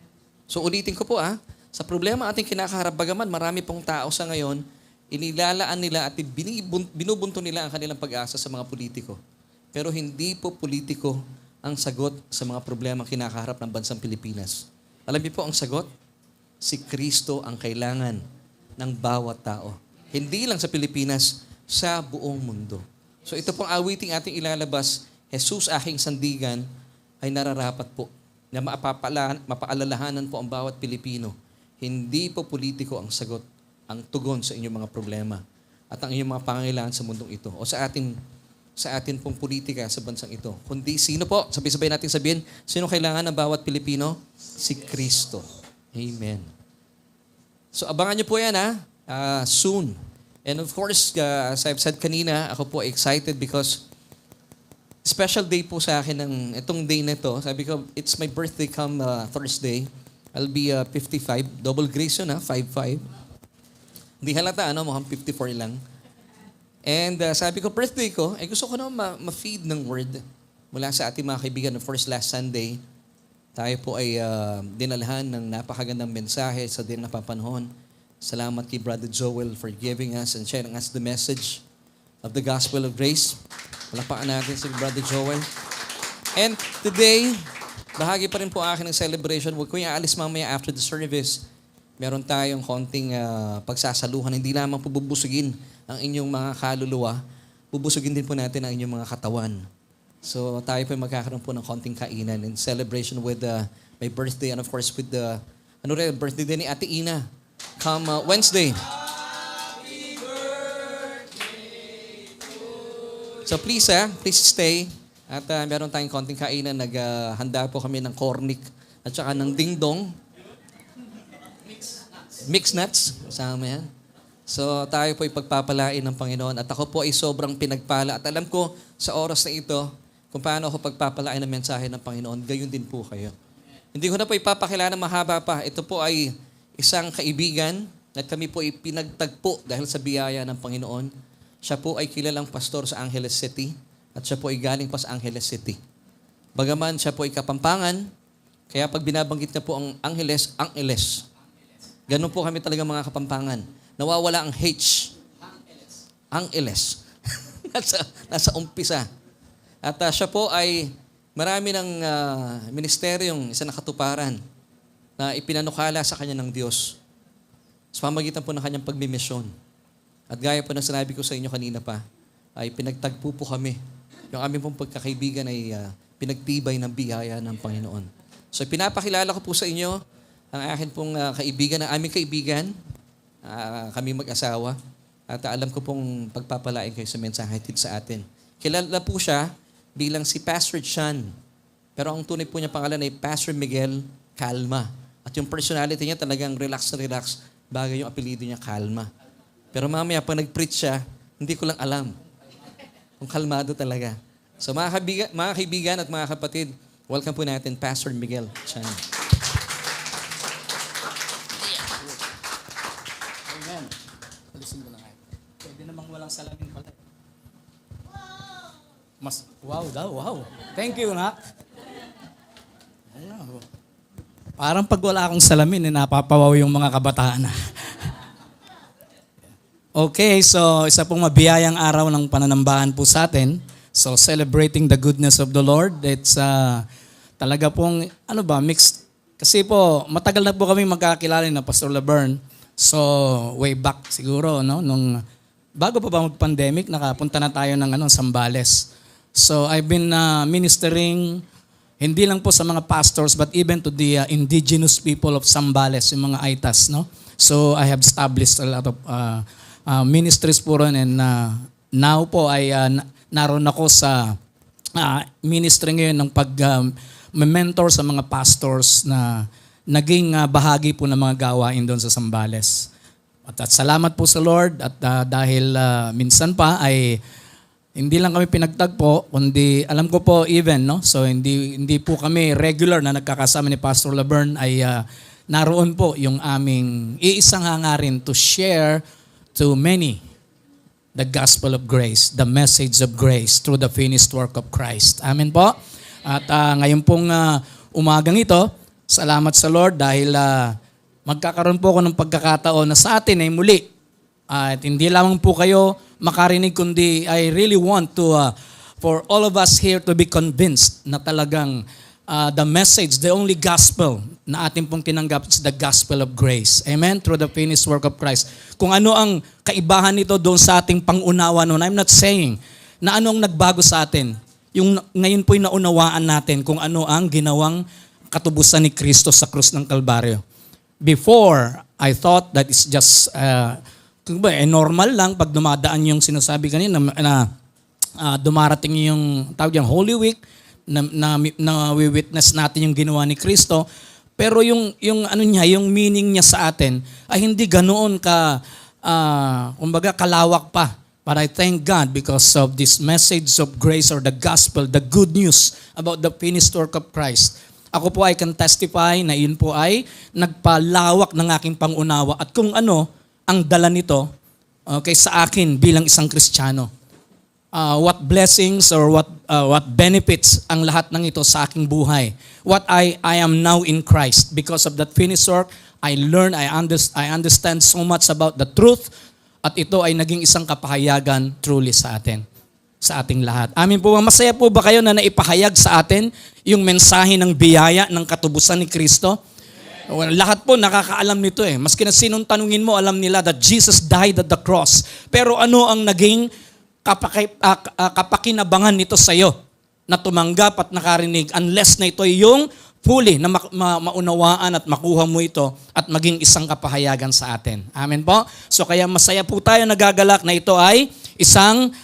So ulitin ko po sa problema ating kinakaharap, bagaman marami pong tao sa ngayon inilalaan nila at binubunto nila ang kanilang pag-asa sa mga politiko. Pero hindi po politiko ang sagot sa mga problema kinakaharap ng bansang Pilipinas. Alam niyo po ang sagot? Si Kristo ang kailangan ng bawat tao. Hindi lang sa Pilipinas, sa buong mundo. So ito pong awiting ating ilalabas, Jesus aking sandigan, ay nararapat po na mapaalalahanan po ang bawat Pilipino. Hindi po politiko ang sagot, ang tugon sa inyong mga problema at ang inyong mga pangangailangan sa mundong ito o sa atin pong politika sa bansang ito. Kundi sino po? Sabay-sabay natin sabihin, sino kailangan ng bawat Pilipino? Si Kristo. Amen. So abangan niyo po yan soon. And of course, as I've said kanina, ako po excited because special day po sa akin itong day na ito. Sabi ko, it's my birthday come Thursday. I'll be 55. Double grace yun 5'5". Hindi halata, mukhang 54 lang. And sabi ko, birthday ko, gusto ko naman ma-feed ng word mula sa ating mga kaibigan. Of course, last Sunday, tayo po ay dinalhan ng napakagandang mensahe sa din na papanahon. Salamat kay Brother Joel for giving us and sharing us the message of the gospel of grace. Palakpakan natin si Brother Joel. And today, bahagi pa rin po akin ng celebration. Huwag ko yung aalis mamaya after the service. Meron tayong konting pagsasaluhan. Hindi lamang po bubusugin ang inyong mga kaluluwa. Bubusugin din po natin ang inyong mga katawan. So tayo po magkakaroon po ng konting kainan in celebration with my birthday and of course with the birthday din ni Ate Ina. Come Wednesday. So please stay. At meron tayong konting kainan. Naghanda po kami ng cornic at saka ng dingdong. Mixed nuts. Kasama yan. So tayo po ipagpapalain ng Panginoon. At ako po ay sobrang pinagpala. At alam ko sa oras na ito, kung paano ako pagpapalain ng mensahe ng Panginoon, gayon din po kayo. Hindi ko na po ipapakilala mahaba pa. Ito po ay isang kaibigan na kami po ipinagtagpo dahil sa biyaya ng Panginoon. Siya po ay kilalang pastor sa Angeles City at siya po ay galing pa sa Angeles City. Bagaman siya po ay Kapampangan, kaya pag binabanggit niya po ang Angeles, ganun po kami talaga mga Kapampangan. Nawawala ang H. Angeles. nasa umpisa. At siya po ay marami ng ministeryong isa na katuparan na ipinanukala sa kanya ng Diyos sa pamagitan po ng kanyang pagmimisyon. At gaya po ng sinabi ko sa inyo kanina pa, ay pinagtagpo po kami. Yung aming pong pagkakaibigan ay pinagtibay ng biyaya ng Panginoon. So pinapakilala ko po sa inyo ang akin pong kaibigan, ang aming kaibigan, kami mag-asawa. At alam ko pong pagpapalain kayo sa mensahe sa atin. Kilala po siya bilang si Pastor Chan. Pero ang tunay po niya pangalan ay Pastor Miguel Calma. At yung personality niya talagang relax na relax, bagay yung apelido niya, Calma. Pero mamaya, pag nag-preach siya, hindi ko lang alam kung kalmado talaga. So mga kaibigan at mga kapatid, welcome po natin Pastor Miguel Chan. Amen. Alisin ko na nga. Pwede namang walang salamin pala. Wow daw, wow. Thank you, nak. Parang pag wala akong salamin, napapawaw yung mga kabataan. Okay, so isa pong mabiyayang araw ng pananambahan po sa atin. So celebrating the goodness of the Lord. It's talaga pong, mixed. Kasi po, matagal na po kami magkakilala na Pastor Laverne. So way back siguro, nung bago pa ba mag-pandemic, nakapunta na tayo ng Zambales. So I've been ministering hindi lang po sa mga pastors but even to the indigenous people of Zambales, yung mga Aitas, So I have established a lot of ministries po ron and now po ay naroon ako sa ministry ngayon ng pag-mentor sa mga pastors na naging bahagi po ng mga gawain doon sa Zambales. At salamat po sa Lord at dahil minsan pa ay hindi lang kami pinagtagpo, kundi alam ko po even, So hindi po kami regular na nagkakasama ni Pastor Laverne ay naroon po yung aming iisang hangarin to share to many the gospel of grace, the message of grace through the finished work of Christ. Amen po. At ngayon pong umagang ito, salamat sa Lord dahil magkakaroon po ako ng pagkakataon na sa atin ay muli At hindi lamang po kayo makarinig, kundi I really want to, for all of us here to be convinced na talagang the message, the only gospel na ating pong tinanggap is the gospel of grace. Amen? Through the finished work of Christ. Kung ano ang kaibahan nito doon sa ating pangunawa noon, I'm not saying na ano ang nagbago sa atin. Yung ngayon po'y naunawaan natin kung ano ang ginawang katubusan ni Kristo sa krus ng Kalbaryo. Before, I thought that it's just normal lang pag dumadaan yung sinasabi kanina na dumarating yung tawag yung Holy Week na we-witness natin yung ginawa ni Kristo. Pero yung ano niya, yung meaning niya sa atin ay hindi ganoon ka kumbaga kalawak pa. But I thank God because of this message of grace or the gospel, the good news about the finished work of Christ. Ako po ay can testify na yun po ay nagpalawak ng aking pangunawa at kung ano ang dala nito sa akin bilang isang Kristiyano. What blessings or what benefits ang lahat ng ito sa aking buhay. What I am now in Christ because of that finished work. I learn, I understand so much about the truth at ito ay naging isang kapahayagan truly sa atin, sa ating lahat. Amin po ba? Masaya po ba kayo na naipahayag sa atin yung mensahe ng biyaya ng katubusan ni Kristo? Well, lahat po nakakaalam nito eh. Maski na sinong tanungin mo, alam nila that Jesus died at the cross. Pero ano ang naging kapakinabangan nito sa iyo na tumanggap at nakarinig unless na ito yung fully na maunawaan at makuha mo ito at maging isang kapahayagan sa atin. Amen po? So kaya masaya po tayo nagagalak na ito ay isang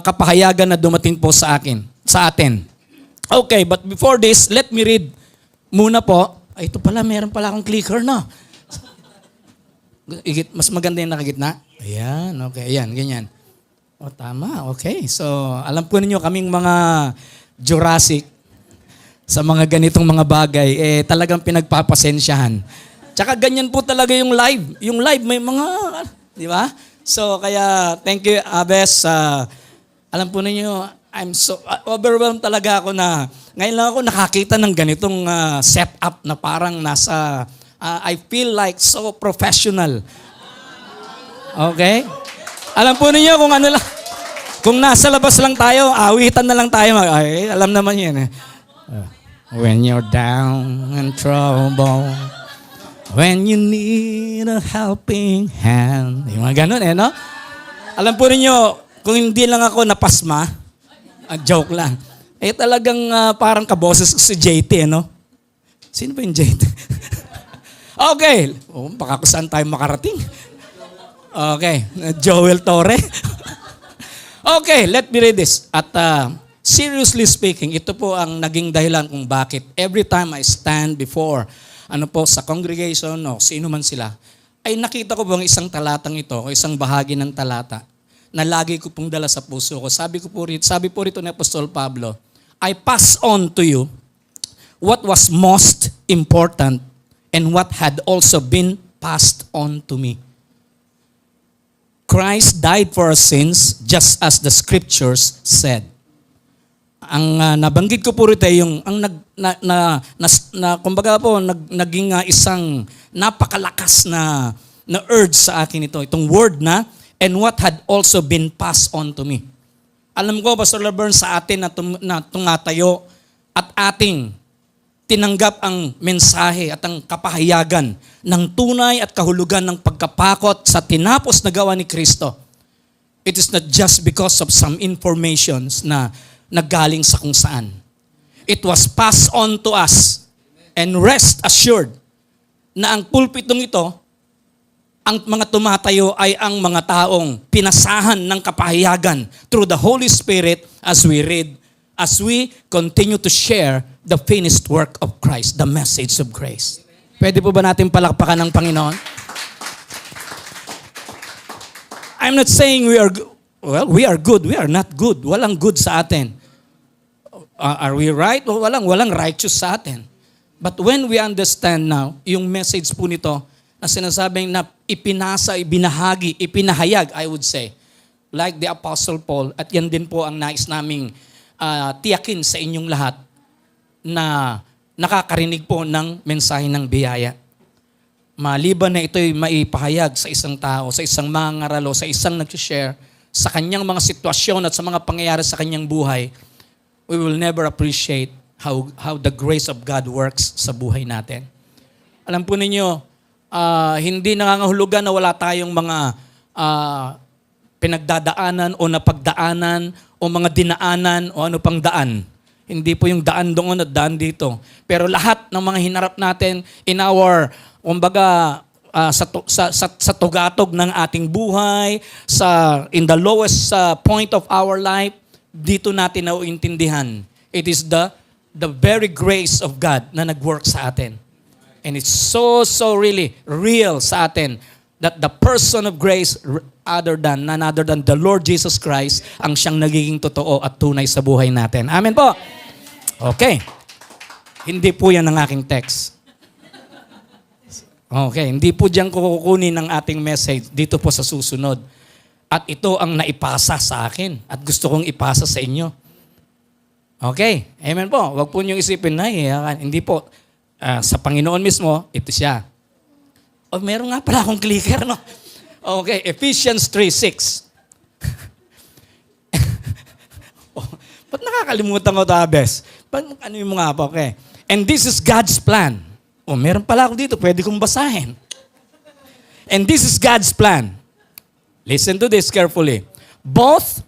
kapahayagan na dumating po sa atin. Okay, but before this, let me read muna po. Ay, ito pala, meron pala akong clicker na. Mas maganda yung nakagitna. Ayan, okay. Ayan, ganyan. O, tama. Okay. So, alam po ninyo, kaming mga Jurassic, sa mga ganitong mga bagay, talagang pinagpapasensyahan. Tsaka ganyan po talaga yung live. Yung live may mga, di ba? So, kaya, thank you, Abes. Alam po ninyo, I'm so overwhelmed talaga ako na ngayon lang ako nakakita ng ganitong setup na parang nasa, I feel like so professional. Okay? Alam po ninyo kung ano lang, kung nasa labas lang tayo, awitan na lang tayo. Ay, alam naman yan eh. When you're down and trouble, when you need a helping hand. Yung mga ganun no? Alam po ninyo, kung hindi lang ako napasma, joke lang. Talagang parang kaboses ko si JT, no? Sino ba yung JT? Okay. Baka kung saan tayo makarating. Okay. Joel Torre. Okay, let me read this. At seriously speaking, ito po ang naging dahilan kung bakit every time I stand before sa congregation o sino man sila, ay nakita ko bang isang talatang ito o isang bahagi ng talata na lagi ko pong dala sa puso ko. Sabi po rito ni Apostol Pablo, I pass on to you what was most important and what had also been passed on to me. Christ died for our sins just as the scriptures said. Ang nabanggit ko po rito yung kumbaga po naging isang napakalakas na urge sa akin itong word na and what had also been passed on to me. Alam ko, Pastor Laverne, sa atin na tumatayo at ating tinanggap ang mensahe at ang kapahayagan ng tunay at kahulugan ng pagkapakot sa tinapos na gawa ni Kristo. It is not just because of some informations na naggaling sa kung saan. It was passed on to us and rest assured na ang pulpitong ito, ang mga tumatayo ay ang mga taong pinasahan ng kapahayagan through the Holy Spirit as we read, as we continue to share the finished work of Christ, the message of grace. Pwede po ba natin palakpakan ng Panginoon? I'm not saying we are good. We are not good. Walang good sa atin. Are we right? Walang righteous sa atin. But when we understand now, yung message po nito, na sinasabing na ipinahayag, I would say, like the Apostle Paul, at yan din po ang nais naming tiyakin sa inyong lahat na nakakarinig po ng mensahe ng biyaya. maliban na ito'y maipahayag sa isang tao, sa isang mangangaralo, sa isang nag-share, sa kanyang mga sitwasyon at sa mga pangyayari sa kanyang buhay, we will never appreciate how the grace of God works sa buhay natin. Alam po ninyo, hindi nangangahulugan na wala tayong mga pinagdadaanan o napagdaanan o mga dinaanan o ano pang daan. Hindi po yung daan doon at daan dito. Pero lahat ng mga hinarap natin in our, kumbaga, sa tugatog ng ating buhay, in the lowest point of our life, dito natin nauintindihan. It is the very grace of God na nag-work sa atin. And it's so really real sa atin that the person of grace none other than the Lord Jesus Christ ang siyang nagiging totoo at tunay sa buhay natin. Amen po? Okay. Hindi po yan ang aking text. Okay, hindi po diyan ko kukunin ang ating message dito po sa susunod. At ito ang naipasa sa akin at gusto kong ipasa sa inyo. Okay, amen po. Huwag po niyong isipin na, hindi po. Sa Panginoon mismo, ito siya. Meron nga pala akong clicker, no? Okay, Ephesians 3:6. Ba't nakakalimutan ko ito, Abes? Ano yung mga po? Okay. And this is God's plan. Meron pala ako dito, pwede kong basahin. And this is God's plan. Listen to this carefully. Both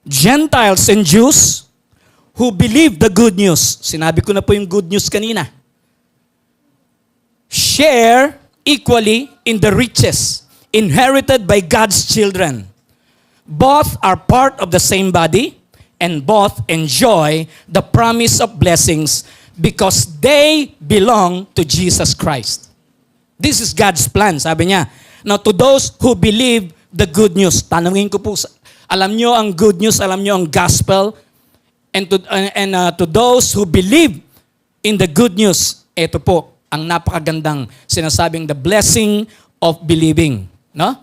Gentiles and Jews who believe the good news. Sinabi ko na po yung good news kanina. Share equally in the riches inherited by God's children. Both are part of the same body and both enjoy the promise of blessings because they belong to Jesus Christ. This is God's plan, sabi niya. Now, to those who believe the good news, tanungin ko po, alam nyo ang good news, alam nyo ang gospel, and to those who believe in the good news, ito po, ang napakagandang sinasabing the blessing of believing. No?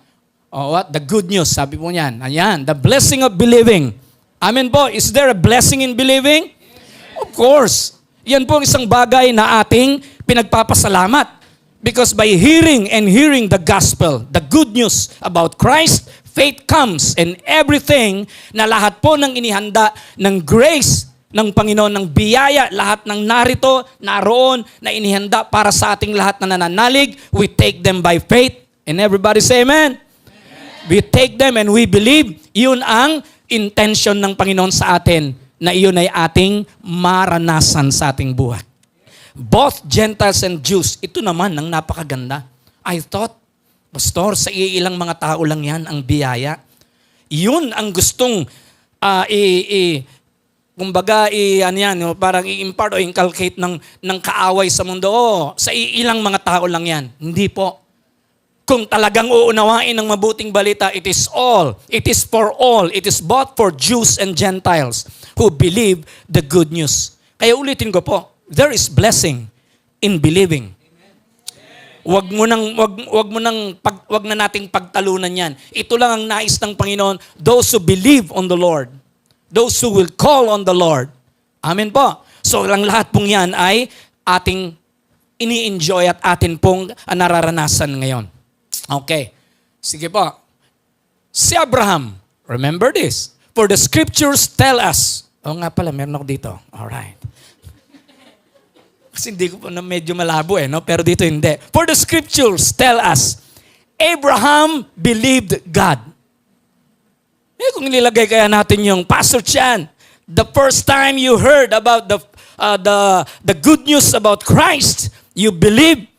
What? The good news, sabi po niyan. Ayan, the blessing of believing. Amen po, is there a blessing in believing? Of course. Yan po ang isang bagay na ating pinagpapasalamat. Because by hearing the gospel, the good news about Christ, faith comes and everything na lahat po ng inihanda ng grace ng Panginoon, ng biyaya, lahat ng narito, naroon, na inihanda para sa ating lahat na nananalig, we take them by faith. And everybody say amen? Amen. We take them and we believe. Yun ang intention ng Panginoon sa atin, na iyon ay ating maranasan sa ating buhay. Both Gentiles and Jews, ito naman ang napakaganda. I thought, Pastor, sa ilang mga tao lang yan ang biyaya. Yun ang gustong parang i-impart o inculcate ng kaaway sa mundo. Sa ilang mga tao lang yan. Hindi po. Kung talagang uunawain ng mabuting balita, it is all. It is for all. It is both for Jews and Gentiles who believe the good news. Kaya ulitin ko po, there is blessing in believing. Wag na nating pagtalunan yan. Ito lang ang nais ng Panginoon, those who believe on the Lord. Those who will call on the Lord. Amen po. So lang lahat pong yan ay ating ini-enjoy at atin pong nararanasan ngayon. Okay. Sige po. Si Abraham, remember this. For the scriptures tell us. Nga pala, meron ako dito. Alright. Kasi hindi ko pa medyo malabo no? Pero dito hindi. For the scriptures tell us, Abraham believed God. Kung nilagay kaya natin yung Pastor Chan, the first time you heard about the good news about Christ, you believe.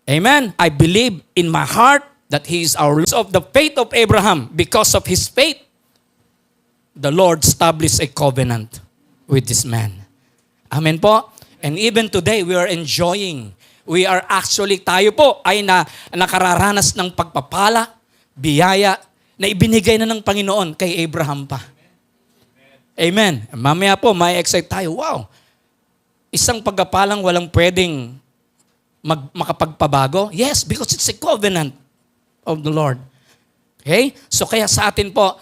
Amen. I believe in my heart that He is our Lord. Of the faith of Abraham, because of his faith, the Lord established a covenant with this man. Amen po. And even today, we are enjoying. We are actually, tayo po ay nakararanas ng pagpapala, biyaya, na ibinigay na ng Panginoon kay Abraham pa. Amen. Mamaya po, may excite tayo. Wow! Isang pagpapalang walang pwedeng makapagpabago? Yes, because it's a covenant of the Lord. Okay? So kaya sa atin po,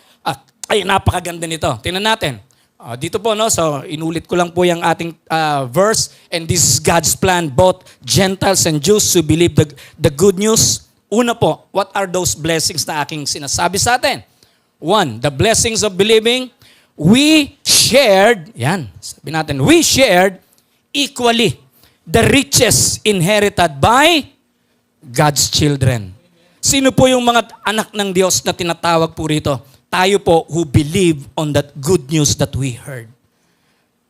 ay napakaganda nito. Tingnan natin. Dito po, no, so inulit ko lang po yung ating verse, and this is God's plan, both Gentiles and Jews who believe the good news. Una po, what are those blessings na aking sinasabi sa atin? One, the blessings of believing. We shared, yan, sabi natin, we shared equally the riches inherited by God's children. Sino po yung mga anak ng Diyos na tinatawag po rito? Tayo po who believe on that good news that we heard.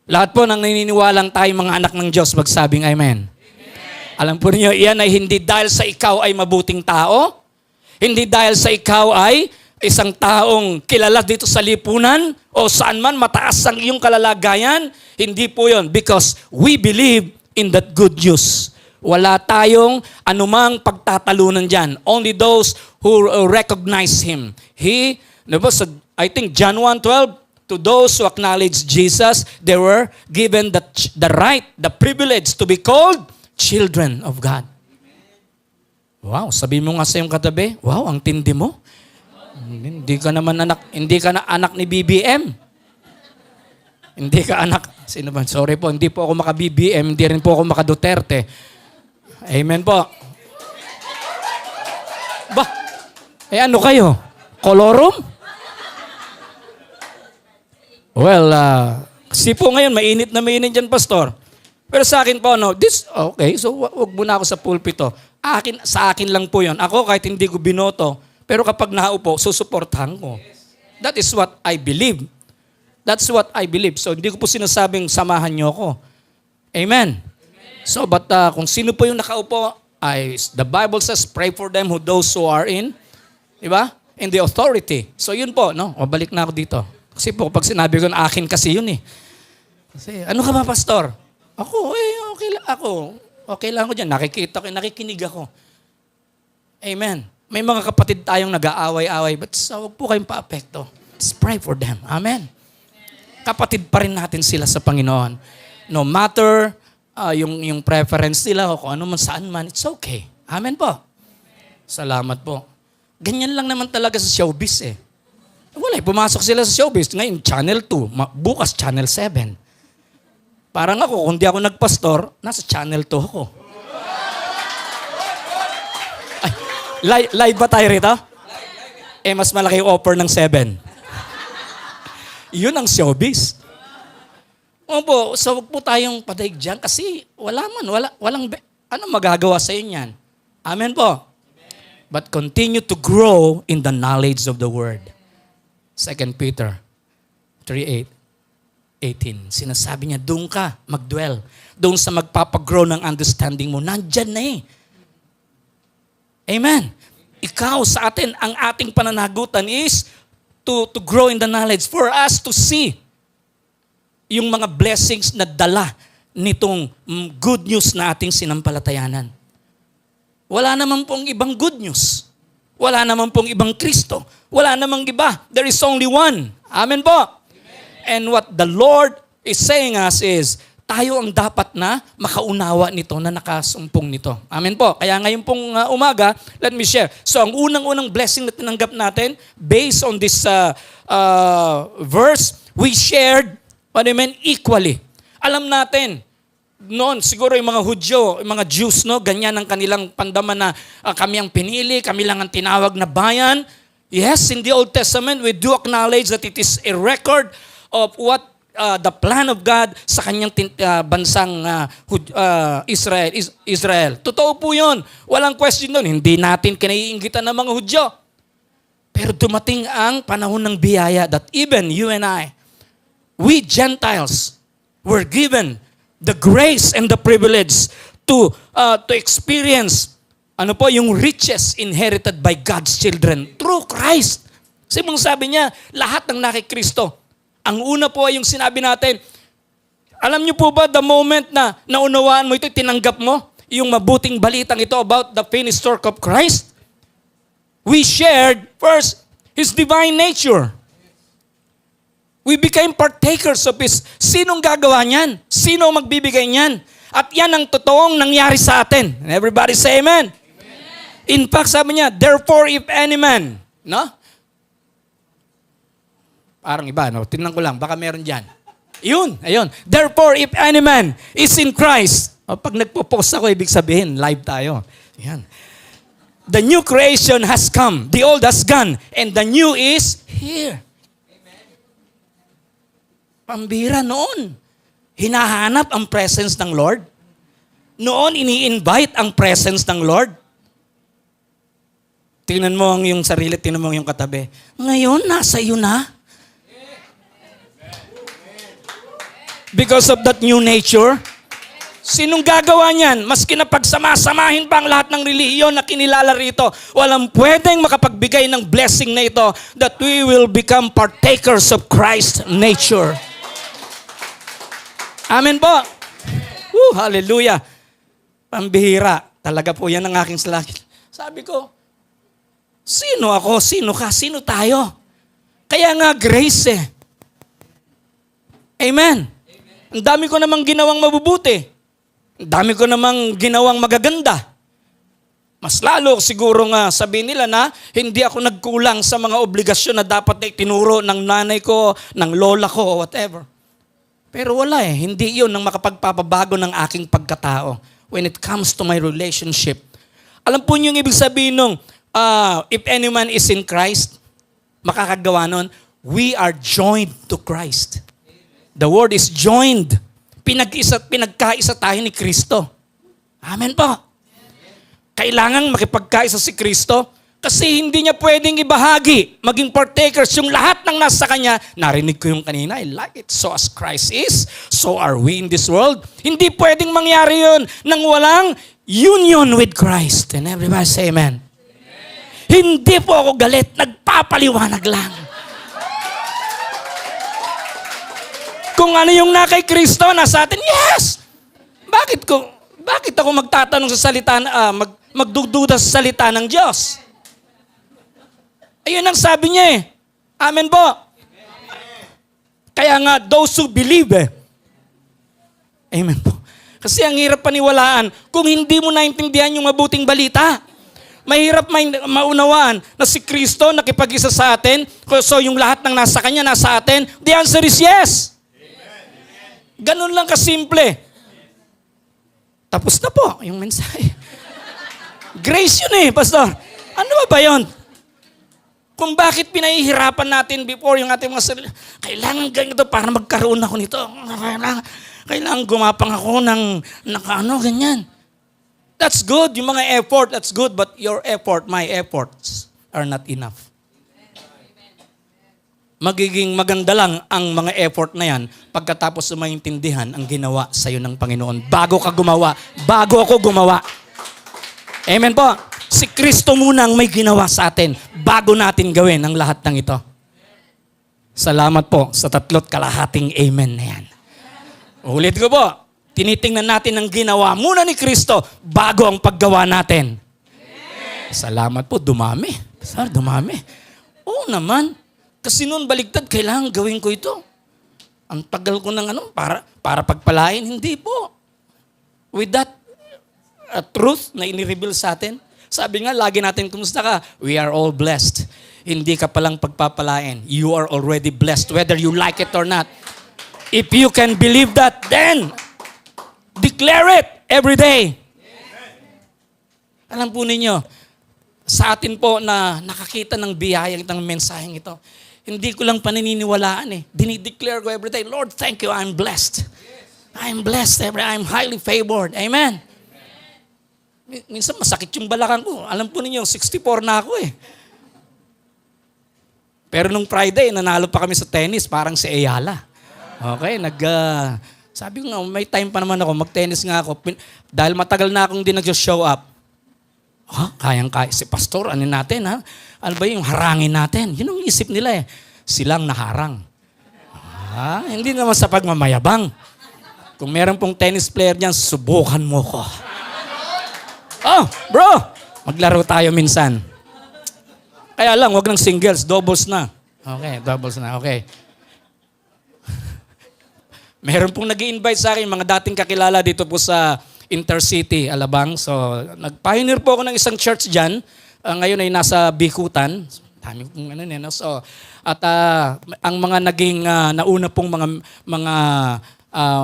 Lahat po nang naniniwalang tayo mga anak ng Diyos, magsabing amen. Alam po niyo, iyan ay hindi dahil sa ikaw ay mabuting tao, hindi dahil sa ikaw ay isang taong kilala dito sa lipunan o saan man mataas ang iyong kalalagayan. Hindi po yon, because we believe in that good news. Wala tayong anumang pagtatalunan dyan. Only those who recognize Him. I think John 1:12, to those who acknowledge Jesus, they were given the right, the privilege to be called children of God. Wow, sabi mo nga sa iyong katabi, wow, ang tindi mo. Hindi ka na anak ni BBM. Hindi ka anak, sino ba? Sorry po, hindi po ako maka-BBM, hindi rin po ako maka-Duterte. Amen po. Ba, ano kayo? Kolorum? Well, kasi po ngayon, mainit na mainit dyan, Pastor. Pero sa akin po, okay, so wag muna ako sa pulpito. Sa akin lang po yon. Ako, kahit hindi ko binoto, pero kapag naupo, susuportahan ko. That is what I believe. That's what I believe. So, hindi ko po sinasabing samahan niyo ako. Amen. So, but kung sino po yung nakaupo, the Bible says, pray for them those who are in, di ba? In the authority. So, yun po, no? O, balik na ako dito. Kasi po, pag sinabi ko na akin kasi yun eh. Kasi, ano ka ba, Pastor? Ako, okay lang ako dyan. Nakikita ko, nakikinig ako. Amen. May mga kapatid tayong nag-aaway-away, but huwag po kayong paapekto. Just pray for them. Amen. Kapatid pa rin natin sila sa Panginoon. No matter yung preference nila o kung ano man saan man, it's okay. Amen po. Salamat po. Ganyan lang naman talaga sa showbiz eh. Wala, pumasok sila sa showbiz. Ngayon, Channel 2. Bukas, Channel 7. Parang ako, kung di ako nagpastor, nasa Channel 2 ako. Ay, live ba tayo rito? Mas malaki yung offer ng 7. Yun ang showbiz. Opo, so wag po tayong padaig dyan kasi walang magagawa sa inyo yan. Amen po. But continue to grow in the knowledge of the Word. 2 Peter 3:18. Sinasabi niya, doon ka mag-dwell. Doon sa magpapagrow ng understanding mo. Nandyan na eh. Amen. Ikaw sa atin, ang ating pananagutan is to grow in the knowledge, for us to see yung mga blessings na dala nitong good news na ating sinampalatayanan. Wala naman pong ibang good news. Wala naman pong ibang Kristo. Wala namang iba. There is only one. Amen po. Amen. And what the Lord is saying us is, tayo ang dapat na makaunawa nito, na nakasumpong nito. Amen po. Kaya ngayon pong umaga, let me share. So ang unang-unang blessing na tinanggap natin, based on this verse, we shared, equally. Alam natin, noon, siguro yung mga Hudyo, yung mga Jews, no, ganyan ang kanilang pandaman na kami ang pinili, kami lang ang tinawag na bayan. Yes, in the Old Testament, we do acknowledge that it is a record of what the plan of God sa kanyang bansang Israel. Totoo po yun. Walang question doon. Hindi natin kinaiinggitan ng mga Hudyo. Pero dumating ang panahon ng biyaya that even you and I, we Gentiles, were given the grace and the privilege to experience yung riches inherited by God's children through Christ. Kasi mong sabi niya, lahat ng nakikristo. Ang una po ay yung sinabi natin, alam niyo po ba the moment na naunawaan mo ito, tinanggap mo yung mabuting balitang ito about the finished work of Christ? We shared first His divine nature. We became partakers of His. Sinong gagawa niyan? Sino magbibigay niyan? At yan ang totoong nangyari sa atin. And everybody say amen. Amen. In fact, sabi niya, therefore if any man, no? Parang iba, no? Tingnan ko lang, baka meron dyan. Yun, ayun. Therefore, if any man is in Christ, pag nagpo-post ako, ibig sabihin, live tayo. Yan. The new creation has come. The old has gone. And the new is here. Pambira noon. Hinahanap ang presence ng Lord. Noon, ini-invite ang presence ng Lord. Tingnan mo ang yung sarili, tingnan mo yung katabi. Ngayon, nasa iyo na. Because of that new nature. Sinong gagawa niyan? Maski na pagsamasamahin pa ang lahat ng relihiyon na kinilala rito, walang pwedeng makapagbigay ng blessing na ito that we will become partakers of Christ's nature. Amen po. Hallelujah. Pambihira. Talaga po yan ang aking salakit. Sabi ko, sino ako? Sino ka? Sino tayo? Kaya nga grace eh. Amen. Ang dami ko namang ginawang mabubuti. Ang dami ko namang ginawang magaganda. Mas lalo siguro nga sabihin nila na hindi ako nagkulang sa mga obligasyon na dapat na itinuro ng nanay ko, ng lola ko, o whatever. Pero wala eh. Hindi yun ang makapagpapabago ng aking pagkatao when it comes to my relationship. Alam po niyo yung ibig sabihin nung if any man is in Christ, makakagawa nun, we are joined to Christ. The word is joined. Pinagkaisa tayo ni Kristo. Amen po. Kailangan makipagkaisa si Kristo kasi hindi niya pwedeng ibahagi, maging partakers, yung lahat ng nasa Kanya. Narinig ko yung kanina, I like it. So as Christ is, so are we in this world. Hindi pwedeng mangyari yun nang walang union with Christ. And everybody say amen. Hindi po ako galit, nagpapaliwanag lang. Kung ano yung na kay Kristo, nasa atin, yes! Bakit ako magtatanong sa salita, magdududa sa salita ng Diyos? Ayun ang sabi niya eh. Amen po. Kaya nga, those who believe Amen po. Kasi ang hirap paniwalaan kung hindi mo naintindihan yung mabuting balita. Mahirap maunawaan na si Kristo nakipag-isa sa atin, so yung lahat ng nasa Kanya, nasa atin. The answer is yes. Ganun lang kasimple. Tapos na po yung mensahe. Grace yun eh, Pastor. Ano ba yun? Kung bakit pinahihirapan natin before yung ating mga sarili. Kailangan ganito para magkaroon ako nito. Kailangan gumapang ako ng ganyan. That's good. Yung mga effort, that's good. But your effort, my efforts are not enough. Magiging maganda lang ang mga effort na yan pagkatapos na maintindihan ang ginawa sa iyo ng Panginoon. Bago ka gumawa, bago ako gumawa. Amen po. Si Kristo muna ang may ginawa sa atin bago natin gawin ang lahat ng ito. Salamat po sa 3.5 amen na yan. Ulit ko po, tinitingnan natin ang ginawa muna ni Kristo bago ang paggawa natin. Salamat po, dumami. Sir, dumami. Oo naman. Kasi noon baligtad, kailangan gawin ko ito. Ang tagal ko ng para pagpalain. Hindi po. With that truth na inireveal sa atin, sabi nga, lagi natin, kumusta ka? We are all blessed. Hindi ka palang pagpapalain. You are already blessed, whether you like it or not. If you can believe that, then declare it every day. Alam po ninyo, sa atin po na nakakita ng biyaya ng mensaheng ito, hindi ko lang paniniwalaan eh. Dinideclare ko every day, Lord, thank you, I'm blessed. I'm blessed, I'm highly favored. Amen. Minsan masakit yung balakang ko. Alam po ninyo, 64 na ako eh. Pero nung Friday, nanalo pa kami sa tennis, parang si Ayala. Okay, sabi ko nga, may time pa naman ako, mag-tennis nga ako. Dahil matagal na akong di nag-show up. Kayang-kaya. Si pastor, ano natin ha? Ano ba yung harangin natin? Yun ang isip nila eh. Silang naharang. Hindi naman sa pagmamayabang. Kung meron pong tennis player dyan, subukan mo ko. Oh, bro! Maglaro tayo minsan. Kaya lang, wag ng singles, doubles na. Okay, doubles na. Okay. Meron pong nag-i-invite sa akin, mga dating kakilala dito po sa Intercity, Alabang. So, nag-pioneer po ako ng isang church dyan. Ngayon ay nasa Bikutan. Dami pong ano niya, no? So, at ang mga naging nauna pong mga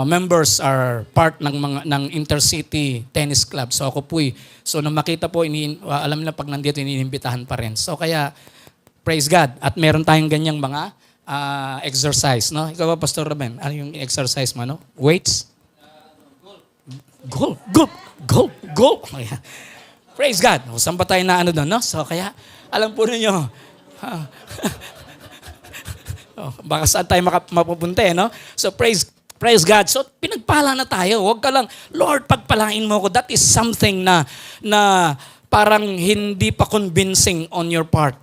members are part ng Intercity Tennis Club. So ako po so nung makita po, alam na pag nandito, iniimbitahan pa rin. So kaya, praise God. At meron tayong ganyang mga exercise, no? Ikaw ba, Pastor Ruben? Ano yung exercise mo, no? Weights? Goal. Ayan. Praise God. O, saan pa tayo na ano doon, no? So kaya, alam po ninyo, baka saan tayo mapupunta, no? So praise God. So, pinagpala na tayo. Huwag ka lang, Lord, pagpalain mo ko. That is something na parang hindi pa convincing on your part.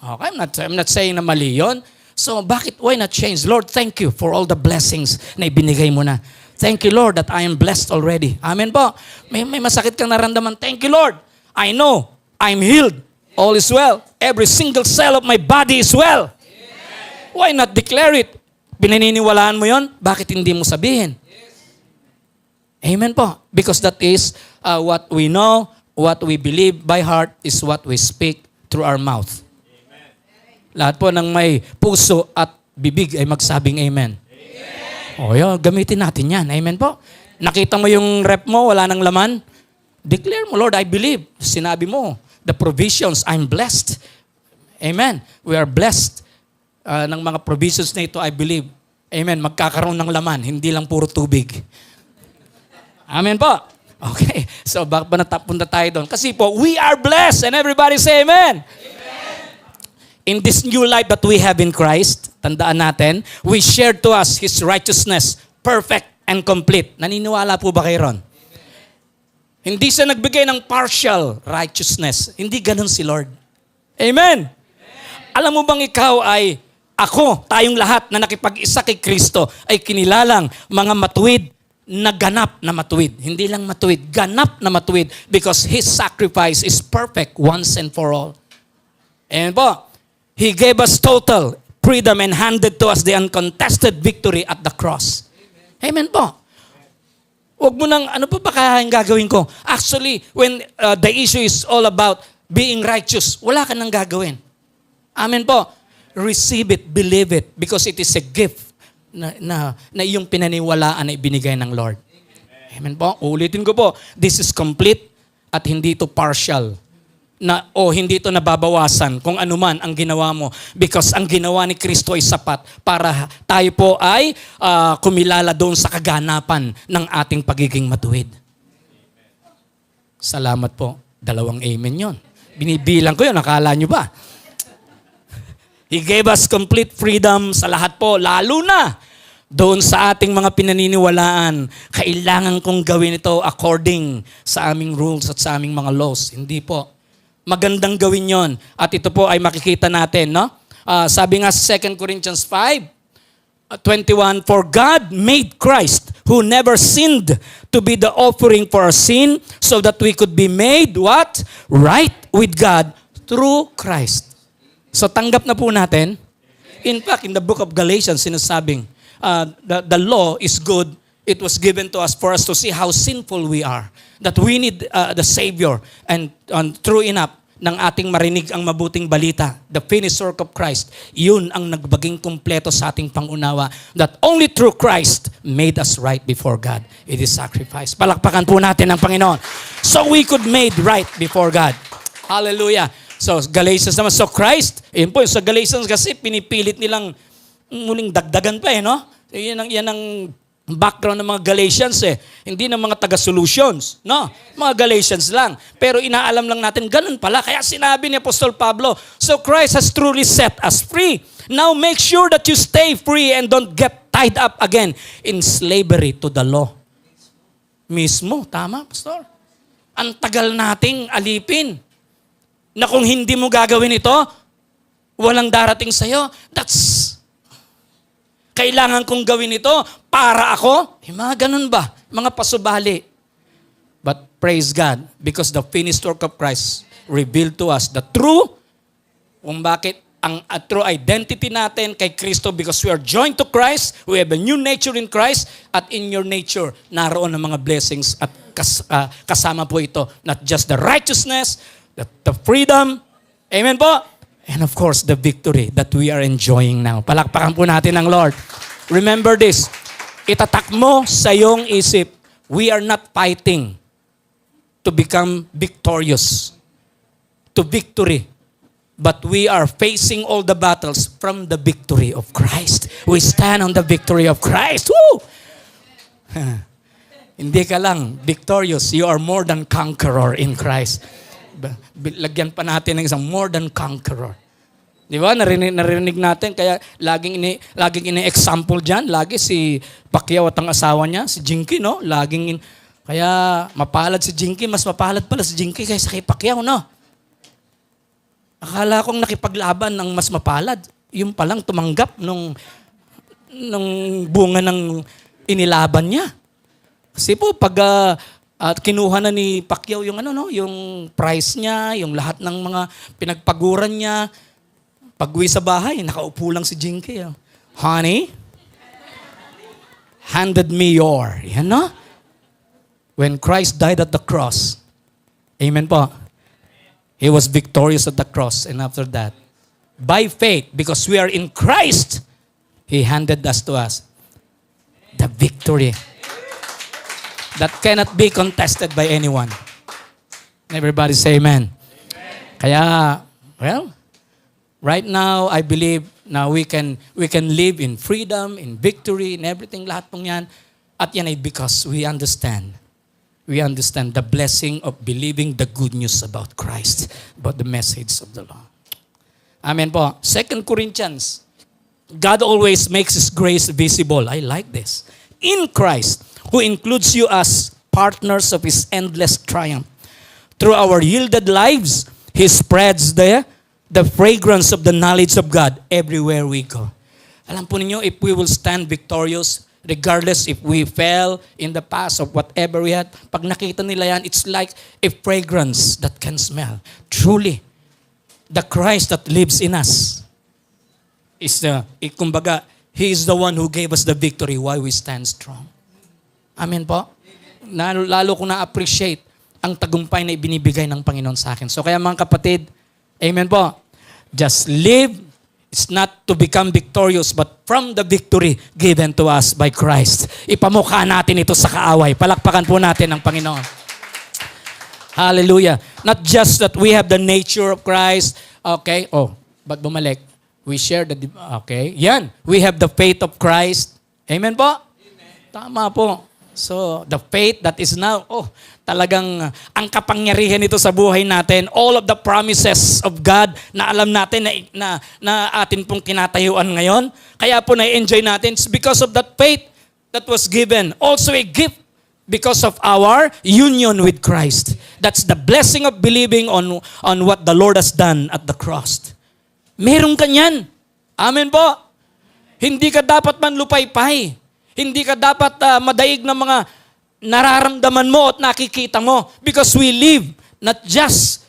Okay, I'm not saying na mali yun. So, why not change? Lord, thank you for all the blessings na ibinigay mo na. Thank you, Lord, that I am blessed already. Amen po. May masakit kang naramdaman. Thank you, Lord. I know I'm healed. All is well. Every single cell of my body is well. Amen. Why not declare it? Pinaniniwalaan mo yon? Bakit hindi mo sabihin? Amen po. Because that is what we know, what we believe by heart is what we speak through our mouth. Amen. Lahat po ng may puso at bibig ay magsabing amen. Amen. O yun, gamitin natin yan. Amen po. Nakita mo yung rep mo, wala nang laman? Declare mo, Lord, I believe. Sinabi mo, the provisions, I'm blessed. Amen. We are blessed. Ng mga provisions na ito, I believe. Amen. Magkakaroon ng laman, hindi lang puro tubig. Amen po. Okay. So, bakit ba punta tayo doon? Kasi po, we are blessed. And everybody say amen. Amen. In this new life that we have in Christ, tandaan natin, we share to us His righteousness, perfect and complete. Naniniwala po ba kayo ron? Hindi siya nagbigay ng partial righteousness. Hindi ganun si Lord. Amen. Alam mo bang ikaw ay tayong lahat na nakipag-isa kay Kristo ay kinilalang mga matuwid na ganap na matuwid. Hindi lang matuwid, ganap na matuwid because His sacrifice is perfect once and for all. Amen po. He gave us total freedom and handed to us the uncontested victory at the cross. Amen po. Huwag mo nang, ano pa ba kaya yung gagawin ko? Actually, when the issue is all about being righteous, wala ka nang gagawin. Amen po. Receive it, believe it, because it is a gift na iyong pinaniwalaan na ibinigay ng Lord. Amen po. Ulitin ko po, this is complete at hindi ito partial. Hindi ito nababawasan kung anuman ang ginawa mo because ang ginawa ni Kristo ay sapat para tayo po ay kumilala doon sa kaganapan ng ating pagiging matuwid. Salamat po. 2 amen yon. Binibilang ko yun, akala nyo ba? He gave us complete freedom sa lahat po, lalo na doon sa ating mga pinaniniwalaan. Kailangan kong gawin ito according sa aming rules at sa aming mga laws. Hindi po. Magandang gawin yon. At ito po ay makikita natin, no? Sabi nga sa 2 Corinthians 5:21, for God made Christ, who never sinned, to be the offering for our sin, so that we could be made what? Right with God through Christ. So tanggap na po natin. In fact, in the book of Galatians, sinasabing, the law is good. It was given to us for us to see how sinful we are. That we need the Savior. And true enough, ng ating marinig ang mabuting balita, the finished work of Christ, yun ang nagbaging kumpleto sa ating pangunawa. That only through Christ made us right before God. It is sacrifice. Palakpakan po natin ang Panginoon. So we could made right before God. Hallelujah. So, Galatians naman. So, Christ, yun po, sa Galatians kasi pinipilit nilang muling dagdagan pa no? Yan ang background ng mga Galatians Hindi ng mga taga-solutions, no? Mga Galatians lang. Pero inaalam lang natin, ganun pala. Kaya sinabi ni Apostol Pablo, so Christ has truly set us free. Now make sure that you stay free and don't get tied up again in slavery to the law. Mismo, tama, Pastor? Ang tagal nating alipin. Na kung hindi mo gagawin ito, walang darating sa'yo. Kailangan kong gawin ito para ako. Mga ganun ba? Mga pasubali. But praise God, because the finished work of Christ revealed to us the true, kung bakit ang true identity natin kay Kristo because we are joined to Christ, we have a new nature in Christ, at in your nature, naroon ang mga blessings at kasama po ito. Not just the righteousness, the freedom, amen po, And of course, the victory that we are enjoying now. Palakpakan po natin ang Lord. Remember this, itatak mo sa iyong isip, we are not fighting to become victorious, to victory. But we are facing all the battles from the victory of Christ. We stand on the victory of Christ. Woo! Hindi ka lang victorious, you are more than conqueror in Christ. Lagyan pa natin ng isang more than conqueror. Di ba? Narinig natin, kaya laging ini-example dyan, lagi si Pacquiao at ang asawa niya, si Jinky, no? Kaya mapalad si Jinky, mas mapalad pala si Jinky kaysa kay Pacquiao, no? Akala kong nakipaglaban ng mas mapalad. Yung palang tumanggap nung bunga ng inilaban niya. Kasi po, pag kinuha na ni Pacquiao yung yung prize niya, yung lahat ng mga pinagpaguran niya, pag-uwi sa bahay, nakaupo lang si Jinky. Honey, handed me your. Yan, no? When Christ died at the cross, amen po, He was victorious at the cross. And after that, by faith, because we are in Christ, He handed us to us the victory that cannot be contested by anyone. Everybody say amen. Kaya, well, right now, I believe na we can live in freedom, in victory, in everything, lahat pong yan. At yan ay because we understand the blessing of believing the good news about Christ, about the message of the Lord. Amen po. 2 Corinthians, God always makes His grace visible. I like this. In Christ, who includes you as partners of His endless triumph. Through our yielded lives, He spreads the fragrance of the knowledge of God everywhere we go. Alam po ninyo, if we will stand victorious, regardless if we fell in the past of whatever we had, pag nakita nila yan, it's like a fragrance that can smell. Truly, the Christ that lives in us is kumbaga, He is the one who gave us the victory while we stand strong. Amen po? Lalo ko na-appreciate ang tagumpay na ibinibigay ng Panginoon sa akin. So kaya mga kapatid, amen po, just live. It's not to become victorious, but from the victory given to us by Christ. Ipamukha natin ito sa kaaway. Palakpakan po natin ang Panginoon. Hallelujah. Not just that we have the nature of Christ. Okay. Oh, but bumalik. We share okay. Yan. We have the faith of Christ. Amen po? Amen. Tama po. So, the faith that is now, talagang ang kapangyarihan nito sa buhay natin, all of the promises of God na alam natin na atin pong kinatayuan ngayon. Kaya po na-enjoy natin. It's because of that faith that was given. Also a gift because of our union with Christ. That's the blessing of believing on what the Lord has done at the cross. Meron ka niyan. Amen po. Hindi ka dapat manlupaypay. Hindi ka dapat madaig ng mga nararamdaman mo at nakikita mo. Because we live not just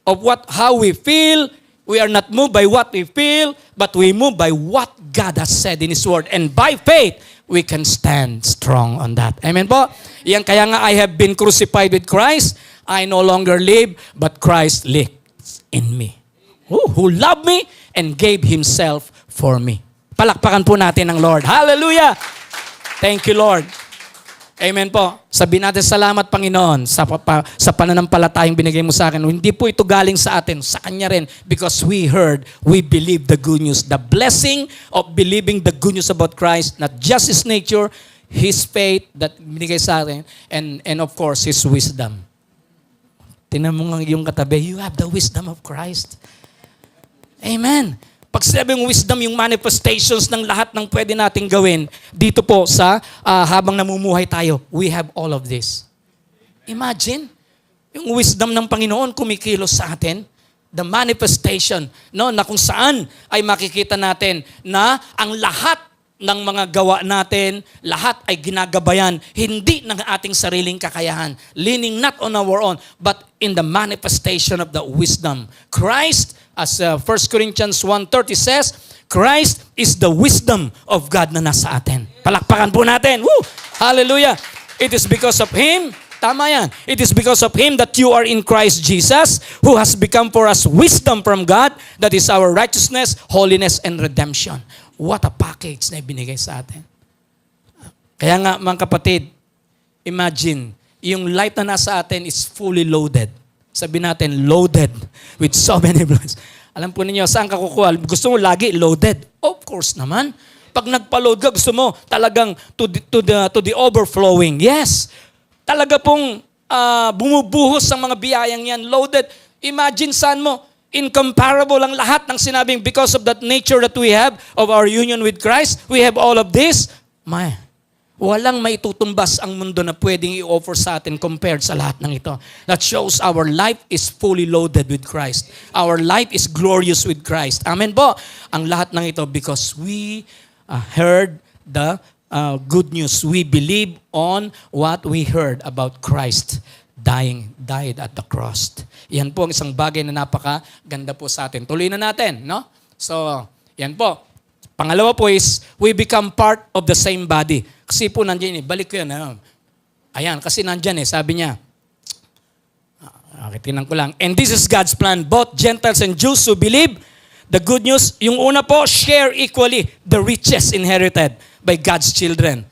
of how we feel. We are not moved by what we feel, but we move by what God has said in His Word. And by faith, we can stand strong on that. Amen po? Yan kaya nga, I have been crucified with Christ. I no longer live, but Christ lives in me. Who loved me and gave Himself for me. Palakpakan po natin ang Lord. Hallelujah! Thank you, Lord. Amen po. Sabihin natin, salamat, Panginoon, sa pananampalatayang binigay mo sa akin. Hindi po ito galing sa atin, sa Kanya rin. Because we believe the good news. The blessing of believing the good news about Christ, not just His nature, His faith that binigay sa atin, and of course, His wisdom. Tingnan mo nga yung katabi, you have the wisdom of Christ. Amen. Pag sinabing wisdom, yung manifestations ng lahat ng pwede nating gawin, dito po sa habang namumuhay tayo, we have all of this. Imagine, yung wisdom ng Panginoon kumikilos sa atin, the manifestation, no, na kung saan ay makikita natin na ang lahat ng mga gawa natin, lahat ay ginagabayan, hindi ng ating sariling kakayahan, leaning not on our own, but in the manifestation of the wisdom. Christ, as 1 Corinthians 1:30 says, Christ is the wisdom of God na nasa atin. Palakpakan po natin. Woo! Hallelujah! It is because of Him Tama yan. It is because of Him that you are in Christ Jesus, who has become for us wisdom from God, that is our righteousness, holiness, and redemption. What a package na ibinigay sa atin. Kaya nga, mga kapatid, imagine, yung life na nasa atin is fully loaded. Sabi natin, loaded with so many blessings. Alam po ninyo, saan ka kukuha? Gusto mo lagi loaded? Of course naman. Pag nagpa-load ka, gusto mo talagang to the overflowing. Yes. Talaga pong bumubuhos ang mga biyayang yan. Loaded. Imagine saan mo, incomparable ang lahat ng sinabing because of that nature that we have of our union with Christ. We have all of this. Walang maitutumbas ang mundo na pwedeng i-offer sa atin compared sa lahat ng ito. That shows our life is fully loaded with Christ. Our life is glorious with Christ. Amen po. Ang lahat ng ito because we heard the good news. We believe on what we heard about Christ died at the cross. Yan po ang isang bagay na napakaganda po sa atin. Tuloy na natin, no? So, yan po. Pangalawa po is, we become part of the same body. Kasi po nandiyan balik ko yun. Ayan, kasi nandiyan sabi niya, tinan ko lang, and this is God's plan, both Gentiles and Jews who believe the good news. Yung una po, share equally the riches inherited by God's children.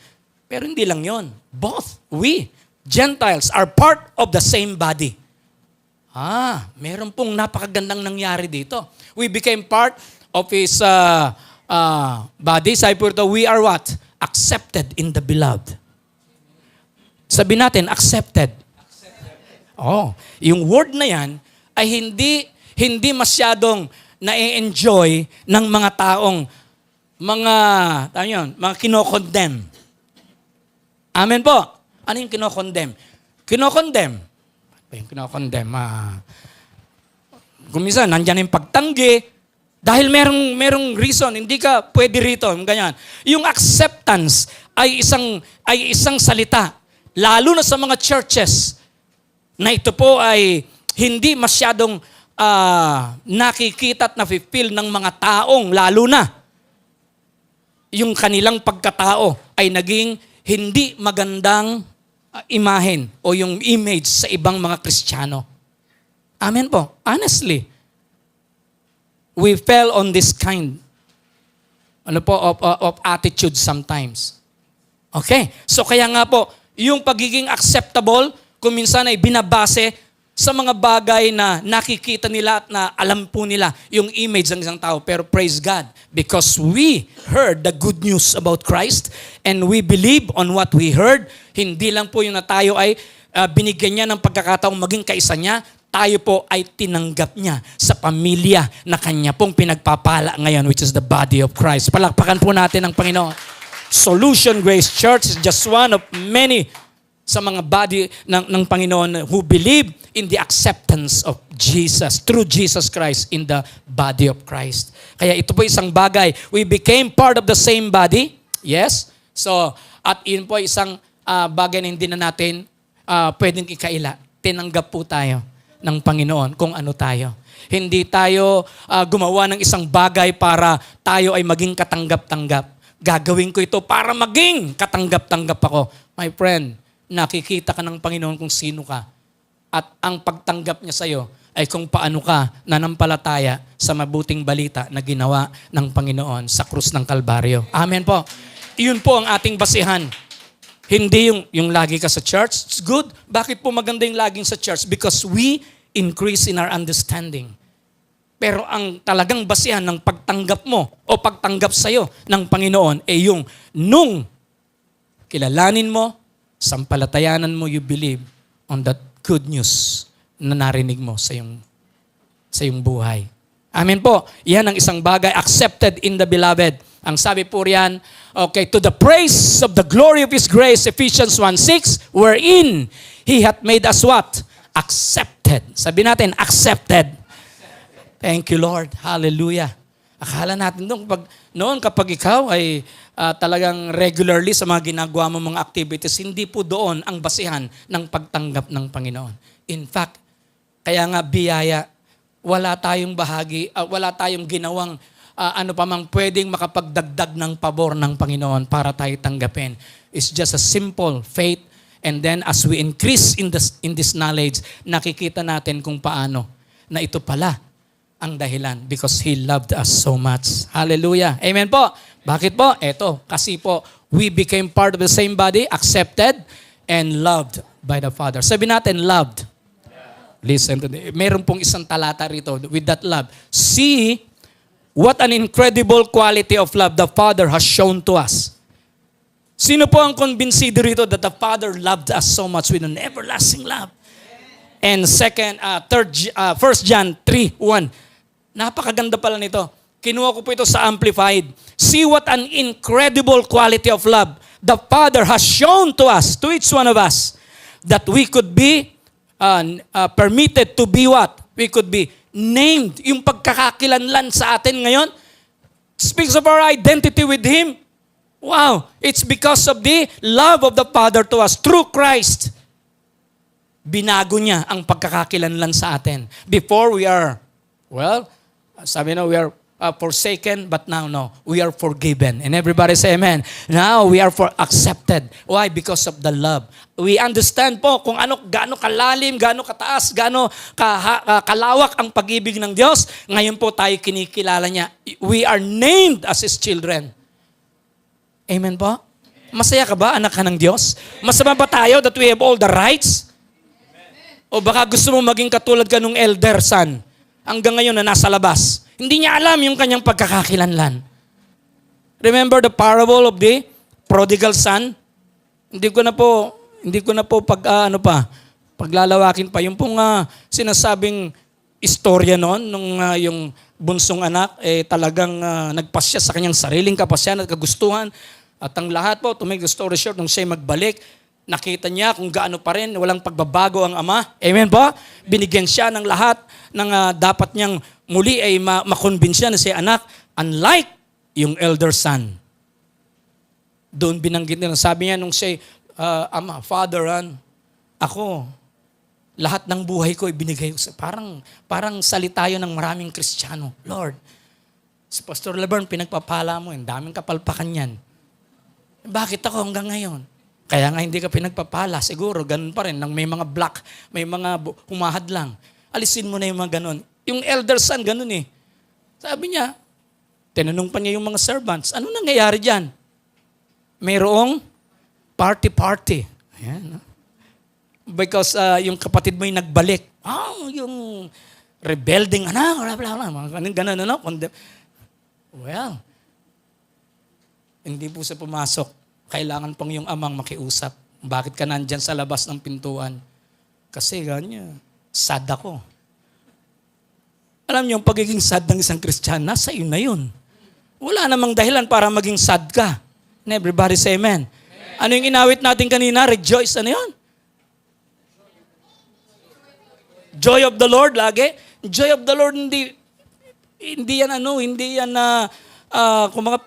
Pero hindi lang yon. Both, we, Gentiles, are part of the same body. Meron pong napakagandang nangyari dito. We became part of His body. Sabi po ito, we are what? Accepted in the beloved. Sabi natin, accepted. Yung word na yan ay hindi masyadong na-enjoy ng mga taong mga kinokondem. Amen po. Ano yung kinokondem? Kinokondem. Kung minsan, nandyan yung pagtanggi, dahil merong reason, hindi ka pwede rito, ganyan. Yung acceptance ay isang salita, lalo na sa mga churches, na ito po ay hindi masyadong nakikita at na-feel ng mga taong, lalo na yung kanilang pagkatao ay naging hindi magandang imahen o yung image sa ibang mga Kristiyano. Amen po. Honestly, we fell on this kind of attitude sometimes. Okay? So kaya nga po, yung pagiging acceptable, kung minsan ay binabase sa mga bagay na nakikita nila at na alam po nila yung image ng isang tao. Pero praise God, because we heard the good news about Christ and we believe on what we heard, hindi lang po yung na tayo ay binigyan niya ng pagkakataong maging kaisa niya, tayo po ay tinanggap niya sa pamilya na kanya pong pinagpapala ngayon, which is the body of Christ. Palakpakan po natin ang Panginoon. Solution Grace Church is just one of many sa mga body ng Panginoon who believe in the acceptance of Jesus, through Jesus Christ in the body of Christ. Kaya ito po isang bagay. We became part of the same body. Yes? So, at yun po isang bagay na hindi na natin pwedeng ikaila. Tinanggap po tayo ng Panginoon kung ano tayo. Hindi tayo gumawa ng isang bagay para tayo ay maging katanggap-tanggap. Gagawin ko ito para maging katanggap-tanggap ako. My friend, nakikita ka ng Panginoon kung sino ka. At ang pagtanggap niya sa'yo ay kung paano ka nanampalataya sa mabuting balita na ginawa ng Panginoon sa krus ng Kalbaryo. Amen po. Iyon po ang ating basihan. Hindi yung lagi ka sa church. It's good. Bakit po maganda yung laging sa church? Because we increase in our understanding. Pero ang talagang basihan ng pagtanggap mo o pagtanggap sa'yo ng Panginoon ay yung nung kilalanin mo, sampalatayanan mo, you believe on that good news na narinig mo sa iyong buhay. Amen po. Yan ang isang bagay, accepted in the beloved. Ang sabi po riyan, okay, to the praise of the glory of His grace, Ephesians 1:6, wherein He hath made us what? Accepted. Sabi natin, accepted. Thank you, Lord. Hallelujah. Akala natin noon kapag ikaw ay talagang regularly sa mga ginagawa mo mga activities, hindi po doon ang basihan ng pagtanggap ng Panginoon. In fact, kaya nga biyaya, wala tayong bahagi, wala tayong ginawang ano pa mang pwedeng makapagdagdag ng pabor ng Panginoon para tayo tanggapin. It's just a simple faith And then as we increase in this knowledge, nakikita natin kung paano na ito pala ang dahilan because He loved us so much. Hallelujah. Amen po. Bakit po? Eto, kasi po, we became part of the same body, accepted, and loved by the Father. Sabi natin, loved. Listen to me. Meron pong isang talata rito with that love. See what an incredible quality of love the Father has shown to us. Sino po ang convincido rito that the Father loved us so much with an everlasting love? And 1 John 3:1. Napakaganda pala nito. Kinuha ko po ito sa Amplified. See what an incredible quality of love the Father has shown to us, to each one of us, that we could be permitted to be what? We could be named. Yung pagkakakilanlan sa atin ngayon speaks of our identity with Him. Wow! It's because of the love of the Father to us through Christ. Binago niya ang pagkakakilanlan sa atin. Before we are, well, sabi na we are forsaken, but now no, we are forgiven. And everybody say amen. Now we are accepted. Why? Because of the love. We understand po kung gaano kalalim, gaano kataas, gaano kalawak ang pag-ibig ng Diyos. Ngayon po tayo kinikilala niya. We are named as His children. Amen po? Masaya ka ba, anak ka ng Diyos? Masama ba tayo that we have all the rights? O baka gusto mo maging katulad ka nung elder son, hanggang ngayon na nasa labas. Hindi niya alam yung kanyang pagkakakilanlan. Remember the parable of the prodigal son? Hindi ko na po paglalawakin pa. Yung pong sinasabing istorya noon, nung yung bunsong anak, talagang nagpasya sa kanyang sariling kapasyan at kagustuhan. At ang lahat po, to make the story short, nung siya magbalik, nakita niya kung gaano pa rin, walang pagbabago ang ama. Amen po? Binigyan siya ng lahat ng dapat niyang muli ay makonbinsya na si anak, unlike yung elder son. Doon binanggit nila. Sabi niya nung siya, ama, father, ako, lahat ng buhay ko ibinigay ko sa parang salita yun ng maraming Kristiyano. Lord, si Pastor Laverne, pinagpapala mo, daming kapalpakan yan. Bakit ako hanggang ngayon? Kaya nga hindi ka pinagpapala. Siguro, ganun pa rin. Nang may mga black, may mga humahad lang. Alisin mo na yung mga ganun. Yung elder son, ganun eh. Sabi niya, tinanong pa niya yung mga servants, ano nangyayari dyan? Mayroong party. Ayan. Because yung kapatid mo yung nagbalik. Yung rebelding anak, ganun, ano? Well, hindi po sa pumasok. Kailangan pang yung amang makiusap. Bakit ka nandyan sa labas ng pintuan? Kasi ganyan, sad ako. Alam niyo, yung pagiging sad ng isang Kristiyano, nasa iyo na yun. Wala namang dahilan para maging sad ka. And everybody say amen. Ano yung inawit natin kanina? Rejoice. Ano yun? Joy of the Lord lagi. Joy of the Lord hindi yan kung mga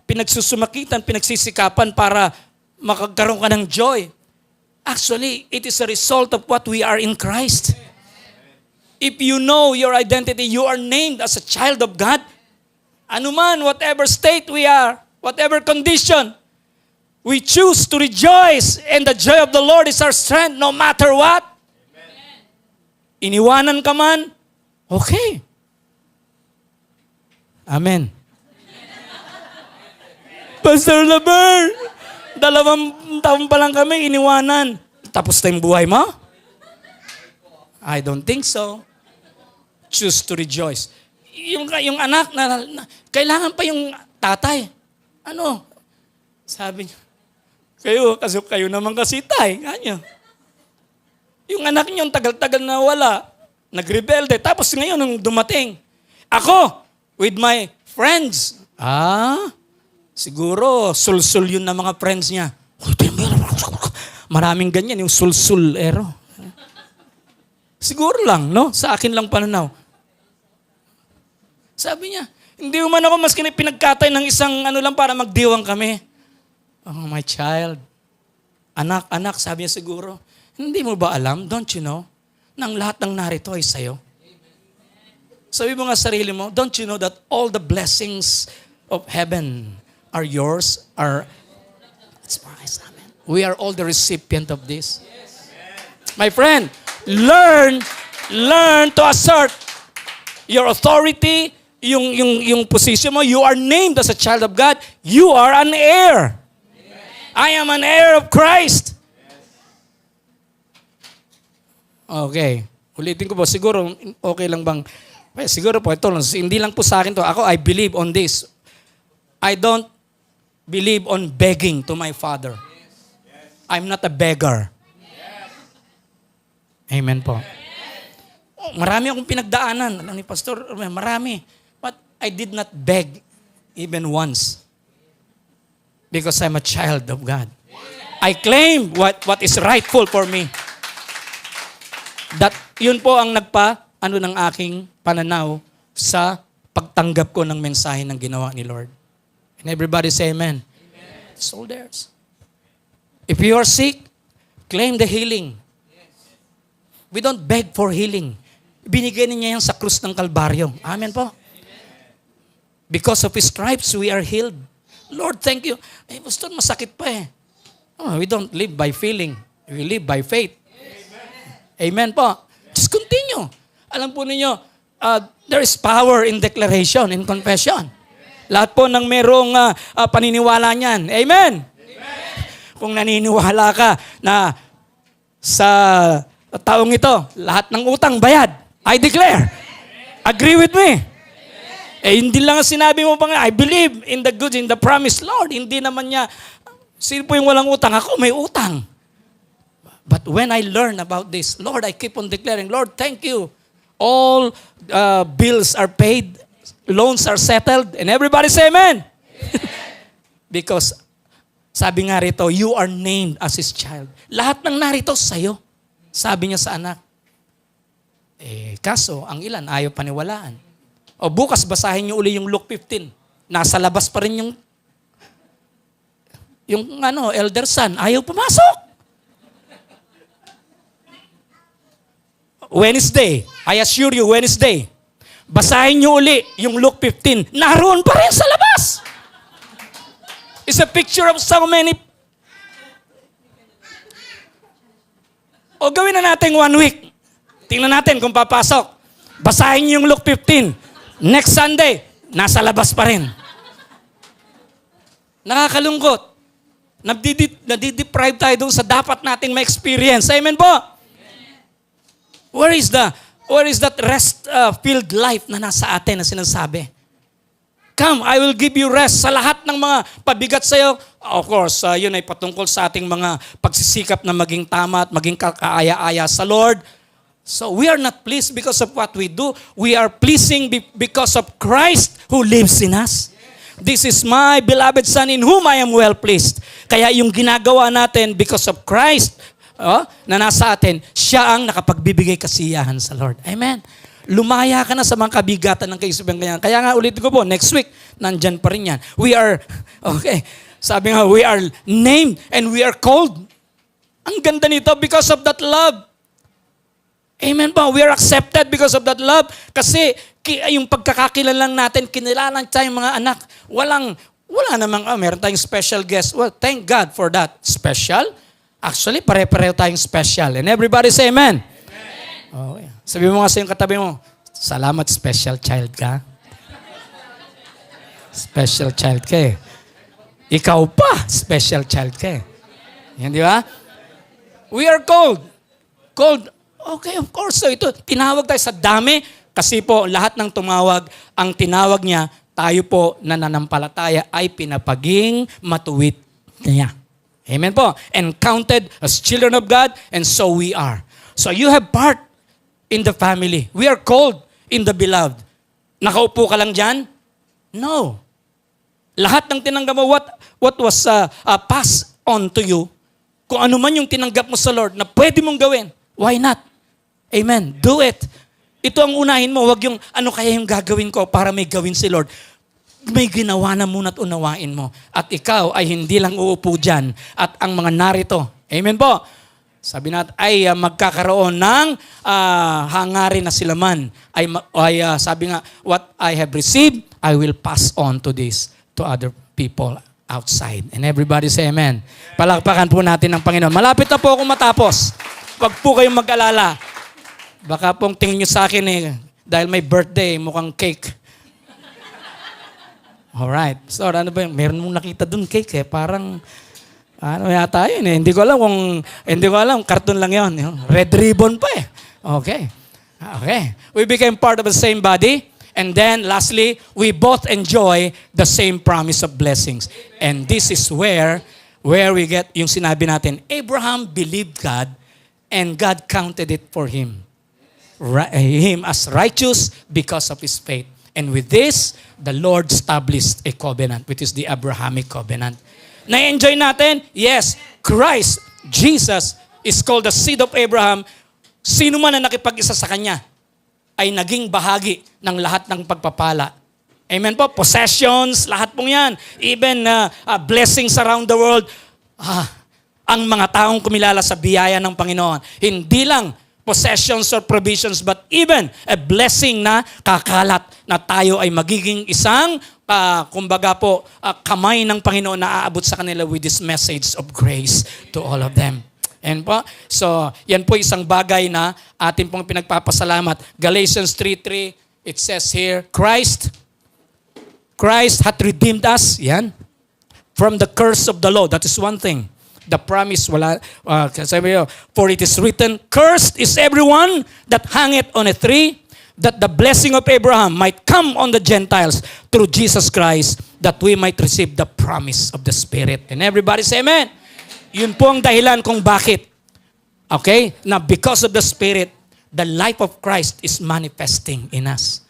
pinagsusumakitan, pinagsisikapan para makagkaroon ka ng joy. Actually, it is a result of what we are in Christ. If you know your identity, you are named as a child of God. Anuman, whatever state we are, whatever condition, we choose to rejoice, and the joy of the Lord is our strength no matter what. Iniwanan ka man, okay. Amen. Pastor Laverne, 2 taon pa lang kami, iniwanan. Tapos na yung buhay mo? I don't think so. Choose to rejoice. Yung anak, kailangan pa yung tatay. Ano? Sabi niya, kayo naman kasi tay. Ganyan. Yung anak niyo, tagal-tagal na wala. Nagrebelde. Tapos ngayon, nung dumating, ako, with my friends. Siguro, sul-sul yun na mga friends niya. Maraming ganyan, yung sul-sul-ero. Siguro lang, no? Sa akin lang pananaw. Sabi niya, hindi man ako mas pinagkatay ng isang lang para magdiwang kami. Oh, my child. Anak, sabi niya siguro, hindi mo ba alam, don't you know, nang lahat ng narito ay sa'yo? Sabi mo nga sarili mo, don't you know that all the blessings of heaven are yours? That's prize. Amen. We are all the recipient of this. My friend, learn to assert your authority, yung position mo. You are named as a child of God. You are an heir. I am an heir of Christ. Okay. Ulitin ko po, siguro, okay lang bang, siguro po, ito lang, hindi lang po sa akin to. Ako, I believe on this. I don't believe on begging to my Father. I'm not a beggar. Amen po. Oh, marami akong pinagdaanan. Alam ni Pastor, marami. But I did not beg even once. Because I'm a child of God. I claim what is rightful for me. That yun po ang ng aking pananaw sa pagtanggap ko ng mensahe ng ginawa ni Lord. And everybody say amen. It's all theirs. If you are sick, claim the healing. We don't beg for healing. Binigay niya yan sa krus ng Kalbaryo. Amen po. Because of His stripes, we are healed. Lord, thank you. Eh, Pastor, masakit pa eh. Oh, we don't live by feeling. We live by faith. Amen po. Just continue. Alam po ninyo, there is power in declaration, in confession. Lahat po ng merong paniniwala niyan. Amen? Kung naniniwala ka na sa taong ito, lahat ng utang bayad, I declare. Agree with me? Eh, hindi lang sinabi mo pa nga, I believe in the goods, in the promise, Lord. Hindi naman niya, sino po yung walang utang? Ako may utang. But when I learn about this, Lord, I keep on declaring, Lord, thank you. All bills are paid, loans are settled, and everybody say amen. Because, sabi nga rito, you are named as His child. Lahat ng narito sa'yo. Sabi niya sa anak. Eh, kaso, ang ilan ayaw paniwalaan. O bukas, basahin niyo uli yung Luke 15. Nasa labas pa rin yung elder son. Ayaw pumasok. Wednesday. I assure you, Wednesday. Basahin niyo uli yung Luke 15. Naroon pa rin sa labas. It's a picture of so many. O gawin na natin 1 week. Tingnan natin kung papasok. Basahin niyo yung Luke 15. Next Sunday, nasa labas pa rin. Nakakalungkot. Nadideprive tayo doon sa dapat nating ma-experience. Amen po? Where is that rest-filled life na nasa atin na sinasabi? Come, I will give you rest sa lahat ng mga pabigat sa'yo. Of course, yun ay patungkol sa ating mga pagsisikap na maging tama at maging kaaya-aya sa Lord. So we are not pleased because of what we do. We are pleasing because of Christ who lives in us. This is my beloved Son in whom I am well pleased. Kaya yung ginagawa natin because of Christ na nasa atin, siya ang nakapagbibigay kasiyahan sa Lord. Amen. Lumaya ka na sa mga kabigatan ng kaisipan ganyan. Kaya nga ulitin ko po, next week, nandyan pa rin yan. We are, sabi nga, we are named and we are called. Ang ganda nito because of that love. Amen po. We are accepted because of that love. Kasi yung pagkakakilalang natin, kinilalang tayong mga anak. Wala namang, meron tayong special guest. Well, thank God for that. Special? Actually, pare-pareho tayong special. And everybody say amen. Okay. Sabi mo nga sa yung katabi mo, salamat, special child ka. Special child ka eh. Ikaw pa, special child ka eh. Yan, di ba? We are called. Called. Okay, of course. So ito, tinawag tayo sa dami kasi po lahat ng tumawag, ang tinawag niya, tayo po na nananampalataya ay pinapaging matuwid niya. Amen po. And counted as children of God, and so we are. So you have part in the family. We are called in the beloved. Nakaupo ka lang dyan? No. Lahat ng tinanggap mo, what was passed on to you, kung ano man yung tinanggap mo sa Lord na pwede mong gawin, why not? Amen. Do it. Ito ang unahin mo, wag yung ano kaya yung gagawin ko para may gawin si Lord. May ginawa na muna at unawain mo. At ikaw ay hindi lang uupo dyan. At ang mga narito, amen po, sabi natin, ay magkakaroon ng hangarin na sila man. Sabi nga, what I have received, I will pass on to other people. outside. And everybody say amen. Palakpakan po natin ang Panginoon. Malapit na po akong matapos. Huwag po kayong mag-alala. Baka pong tingin nyo sa akin dahil may birthday, mukhang cake. Alright. So, ano ba yun? Meron mong nakita dun cake Parang, ano yata yun Hindi ko alam, cartoon lang yun. Red ribbon pa Okay. We became part of the same body. And then, lastly, we both enjoy the same promise of blessings. And this is where we get yung sinabi natin, Abraham believed God and God counted it for him as righteous because of his faith. And with this, the Lord established a covenant, which is the Abrahamic covenant. Na-enjoy natin? Yes, Christ, Jesus, is called the seed of Abraham. Sino man na nakipag-isa sa Kanya ay naging bahagi ng lahat ng pagpapala. Amen po? Possessions, lahat pong yan. Even blessings around the world. Ang mga taong kumilala sa biyaya ng Panginoon. Hindi lang possessions or provisions, but even a blessing na kakalat na tayo ay magiging isang, kumbaga po, kamay ng Panginoon na aabot sa kanila with this message of grace to all of them. And po, so yan po isang bagay na atin pong pinagpapasalamat. Galatians 3:3, it says here, Christ hath redeemed us, yan, from the curse of the law. That is one thing. The promise, for it is written, cursed is everyone that hangeth on a tree, that the blessing of Abraham might come on the Gentiles through Jesus Christ, that we might receive the promise of the Spirit. And everybody say amen. Yun po ang dahilan kung bakit. Okay? Na because of the Spirit, the life of Christ is manifesting in us.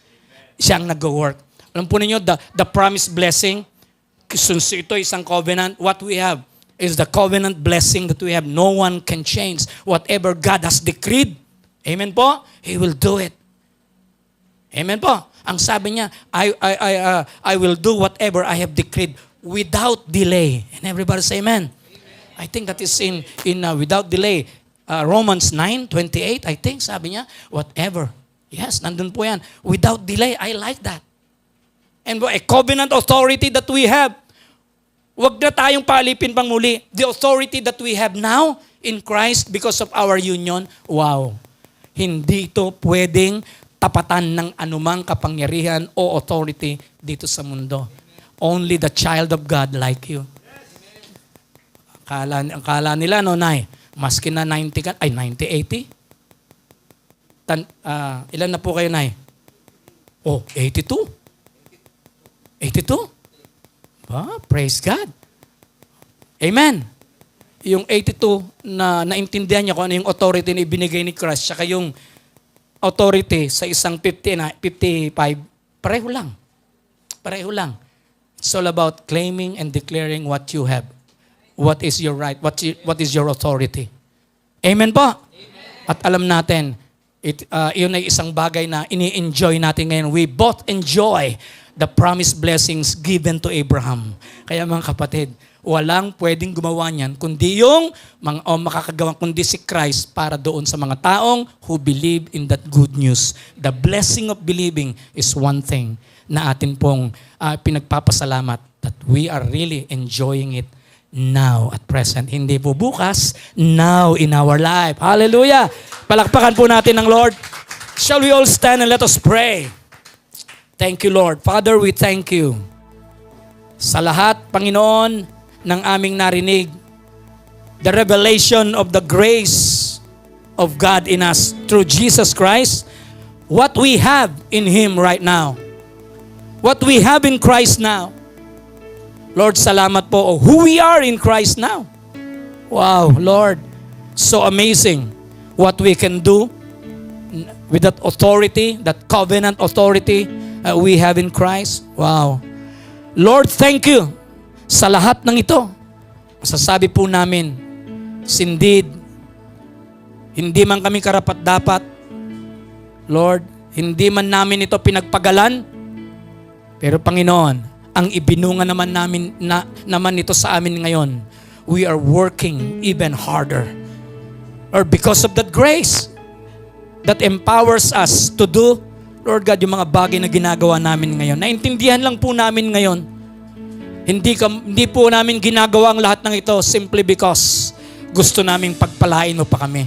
Siya ang nag-work. Alam po ninyo, the promised blessing, since ito isang covenant, what we have is the covenant blessing that we have. No one can change whatever God has decreed. Amen po? He will do it. Amen po? Ang sabi niya, I will do whatever I have decreed without delay. And everybody say amen. I think that is in without delay. Romans 9:28, I think, sabi niya, whatever. Yes, nandun po yan. Without delay, I like that. And a covenant authority that we have. Huwag na tayong palipin pang muli. The authority that we have now in Christ because of our union, wow. Hindi ito pwedeng tapatan ng anumang kapangyarihan o authority dito sa mundo. Only the child of God like you. Akala nila, no, Nay, maski na 90 ka, 80? Ilan na po kayo, Nay? 82? 82? Praise God. Amen. Yung 82 na naintindihan niya kung ano yung authority na ibinigay ni Christ, saka yung authority sa isang 55, pareho lang. Pareho lang. It's all about claiming and declaring what you have. What is your right? What is your authority? Amen po? Amen. At alam natin, yun ay isang bagay na ini-enjoy natin ngayon. We both enjoy the promised blessings given to Abraham. Kaya mga kapatid, walang pwedeng gumawa niyan kundi kundi si Christ para doon sa mga taong who believe in that good news. The blessing of believing is one thing na atin pong pinagpapasalamat that we are really enjoying it now at present. Hindi po bukas, now in our life. Hallelujah! Palakpakan po natin ng Lord. Shall we all stand and let us pray? Thank you, Lord. Father, we thank you sa lahat, Panginoon, ng aming narinig. The revelation of the grace of God in us through Jesus Christ. What we have in Him right now. What we have in Christ now. Lord, salamat po. Who we are in Christ now. Wow, Lord. So amazing what we can do with that authority, that covenant authority we have in Christ. Wow. Lord, thank you sa lahat ng ito. Masasabi po namin, indeed, hindi man kami karapat-dapat, Lord, hindi man namin ito pinagpagalan, pero Panginoon, ang ibinunga naman naman ito sa amin ngayon, we are working even harder. Or because of that grace that empowers us to do, Lord God, yung mga bagay na ginagawa namin ngayon. Naintindihan lang po namin ngayon. Hindi po namin ginagawa ang lahat ng ito simply because gusto naming pagpalain mo pa kami.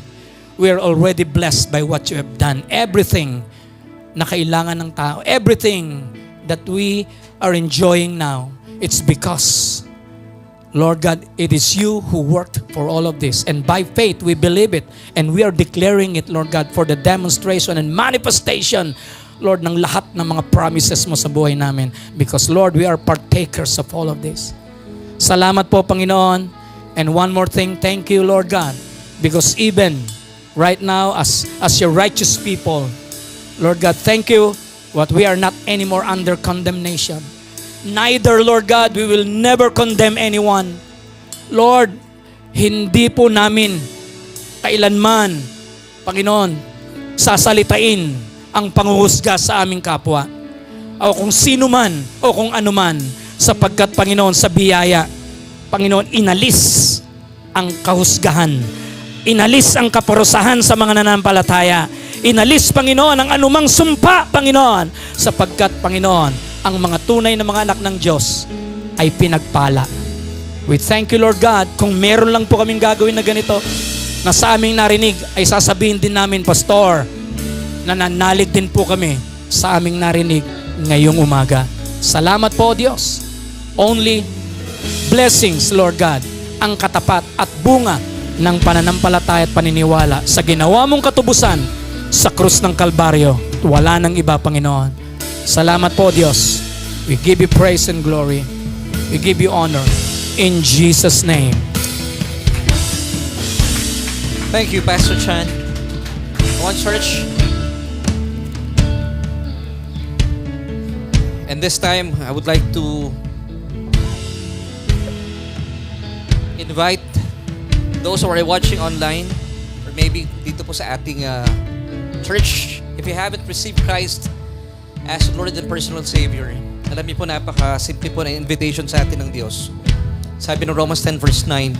We are already blessed by what you have done. Everything na kailangan ng tao, everything that we are enjoying now, it's because, Lord God, it is you who worked for all of this. And by faith, we believe it. And we are declaring it, Lord God, for the demonstration and manifestation, Lord, ng lahat ng mga promises mo sa buhay namin. Because, Lord, we are partakers of all of this. Salamat po, Panginoon. And one more thing, thank you, Lord God. Because even right now, as your righteous people, Lord God, thank you what we are not anymore under condemnation. Neither, Lord God, we will never condemn anyone. Lord, hindi po namin kailanman, Panginoon, sasalitain ang panghuhusga sa aming kapwa. O kung sino man, o kung ano man, sapagkat, Panginoon, sa biyaya, Panginoon, inalis ang kahusgahan. Inalis ang kaparusahan sa mga nananampalataya. Inalis, Panginoon, ang anumang sumpa, Panginoon, sapagkat, Panginoon, ang mga tunay na mga anak ng Diyos ay pinagpala. We thank you, Lord God, kung meron lang po kaming gagawin na ganito, na sa aming narinig ay sasabihin din namin, Pastor, na nanalig din po kami sa aming narinig ngayong umaga. Salamat po, Diyos. Only blessings, Lord God, ang katapat at bunga ng pananampalataya at paniniwala sa ginawa mong katubusan sa krus ng Kalbaryo. Wala nang iba, Panginoon. Salamat po, Diyos. We give you praise and glory. We give you honor. In Jesus' name. Thank you, Pastor Chan. One church. And this time, I would like to invite those who are watching online or maybe dito po sa ating church. If you haven't received Christ as Lord and personal Savior, alam niyo po, napaka-simple po na invitation sa atin ng Diyos. Sabi ng Romans 10 verse 9,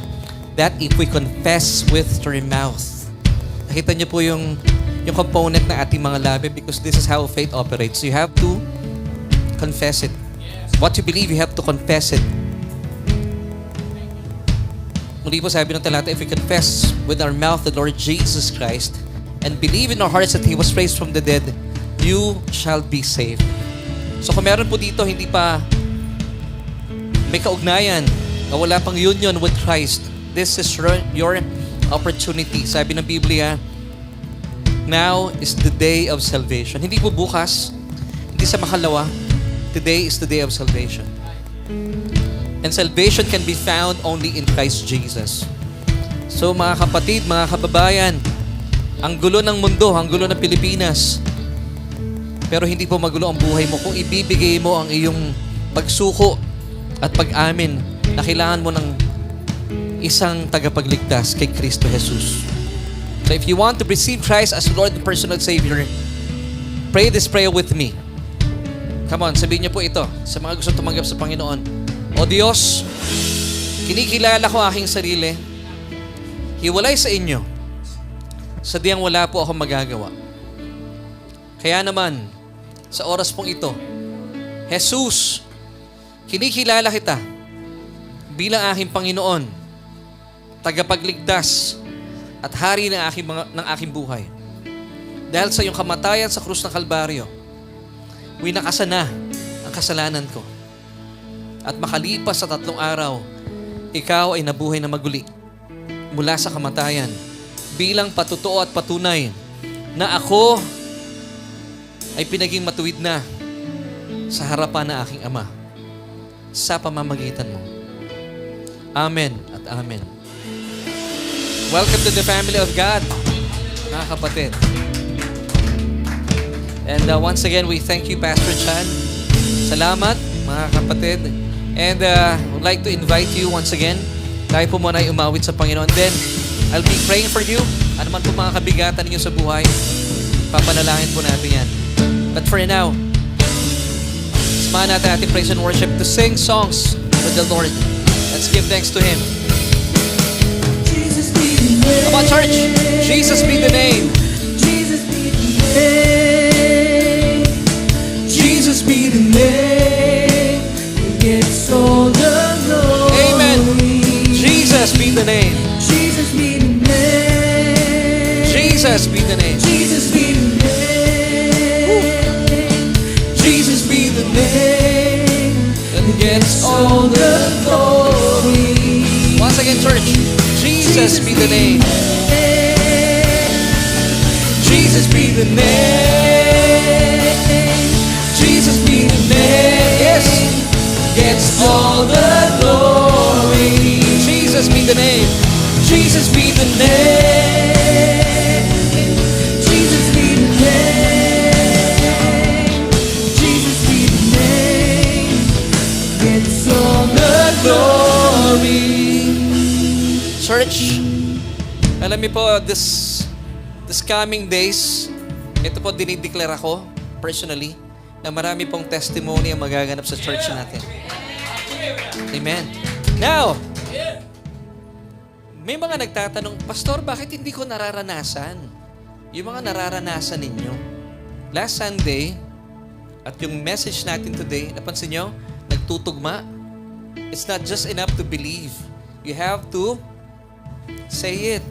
that if we confess with our mouth, nakita niyo po yung component ng ating mga labi, because this is how faith operates. You have to confess it. What you believe, you have to confess it. Muli po sabi ng talata, if we confess with our mouth the Lord Jesus Christ and believe in our hearts that He was raised from the dead, you shall be saved. So kung meron po dito, hindi pa may kaugnayan, na wala pang union with Christ, this is your opportunity. Sabi ng Biblia, now is the day of salvation. Hindi po bukas, hindi sa makalawa, today is the day of salvation. And salvation can be found only in Christ Jesus. So mga kapatid, mga kababayan, ang gulo ng mundo, ang gulo ng Pilipinas, pero hindi po magulo ang buhay mo kung ibibigay mo ang iyong pagsuko at pag-amin na kailangan mo ng isang tagapagligtas kay Kristo Jesus. So if you want to receive Christ as Lord and personal Savior, pray this prayer with me. Come on, sabihin niyo po ito sa mga gusto tumanggap sa Panginoon. O Diyos, kinikilala ko aking sarili, hiwalay sa inyo, sadyang wala po akong magagawa. Kaya naman, sa oras pong ito, Jesus, kinikilala kita bilang aking Panginoon, tagapagligtas at hari ng aking buhay. Dahil sa iyong kamatayan sa krus ng Kalbaryo, winakasan na ang kasalanan ko. At makalipas sa 3 araw, ikaw ay nabuhay na maguli mula sa kamatayan bilang patutuo at patunay na ako ay pinaging matuwid na sa harapan ng aking Ama sa pamamagitan mo. Amen at amen. Welcome to the family of God, mga kapatid. And once again, we thank you, Pastor Chan. Salamat, mga kapatid. And I would like to invite you once again, tayo po muna ay umawit sa Panginoon. Then, I'll be praying for you. Ano man po mga kabigatan ninyo sa buhay, papanalangin po natin yan. But for now, samahan natin ating praise and worship to sing songs with the Lord. Let's give thanks to Him. Jesus be the name. Come on, church. Jesus be the name. Jesus be the name. Jesus be the name. It gets older. Jesus be the name. Jesus be the name. Jesus be the name That gets all the glory. Once again, church. Jesus be the name. Jesus be the name. Jesus be the name. Yes. Gets all the glory. Jesus be the name. Jesus be the name. Jesus be the name. Jesus be the name. Gets all the glory. Church, alam niyo po, this coming days, ito po dinideclare ako, personally, na marami pong testimony ang magaganap sa church natin. Amen. Now, may mga nagtatanong, Pastor, bakit hindi ko nararanasan? Yung mga nararanasan ninyo. Last Sunday, at yung message natin today, napansin nyo, nagtutugma. It's not just enough to believe. You have to say it.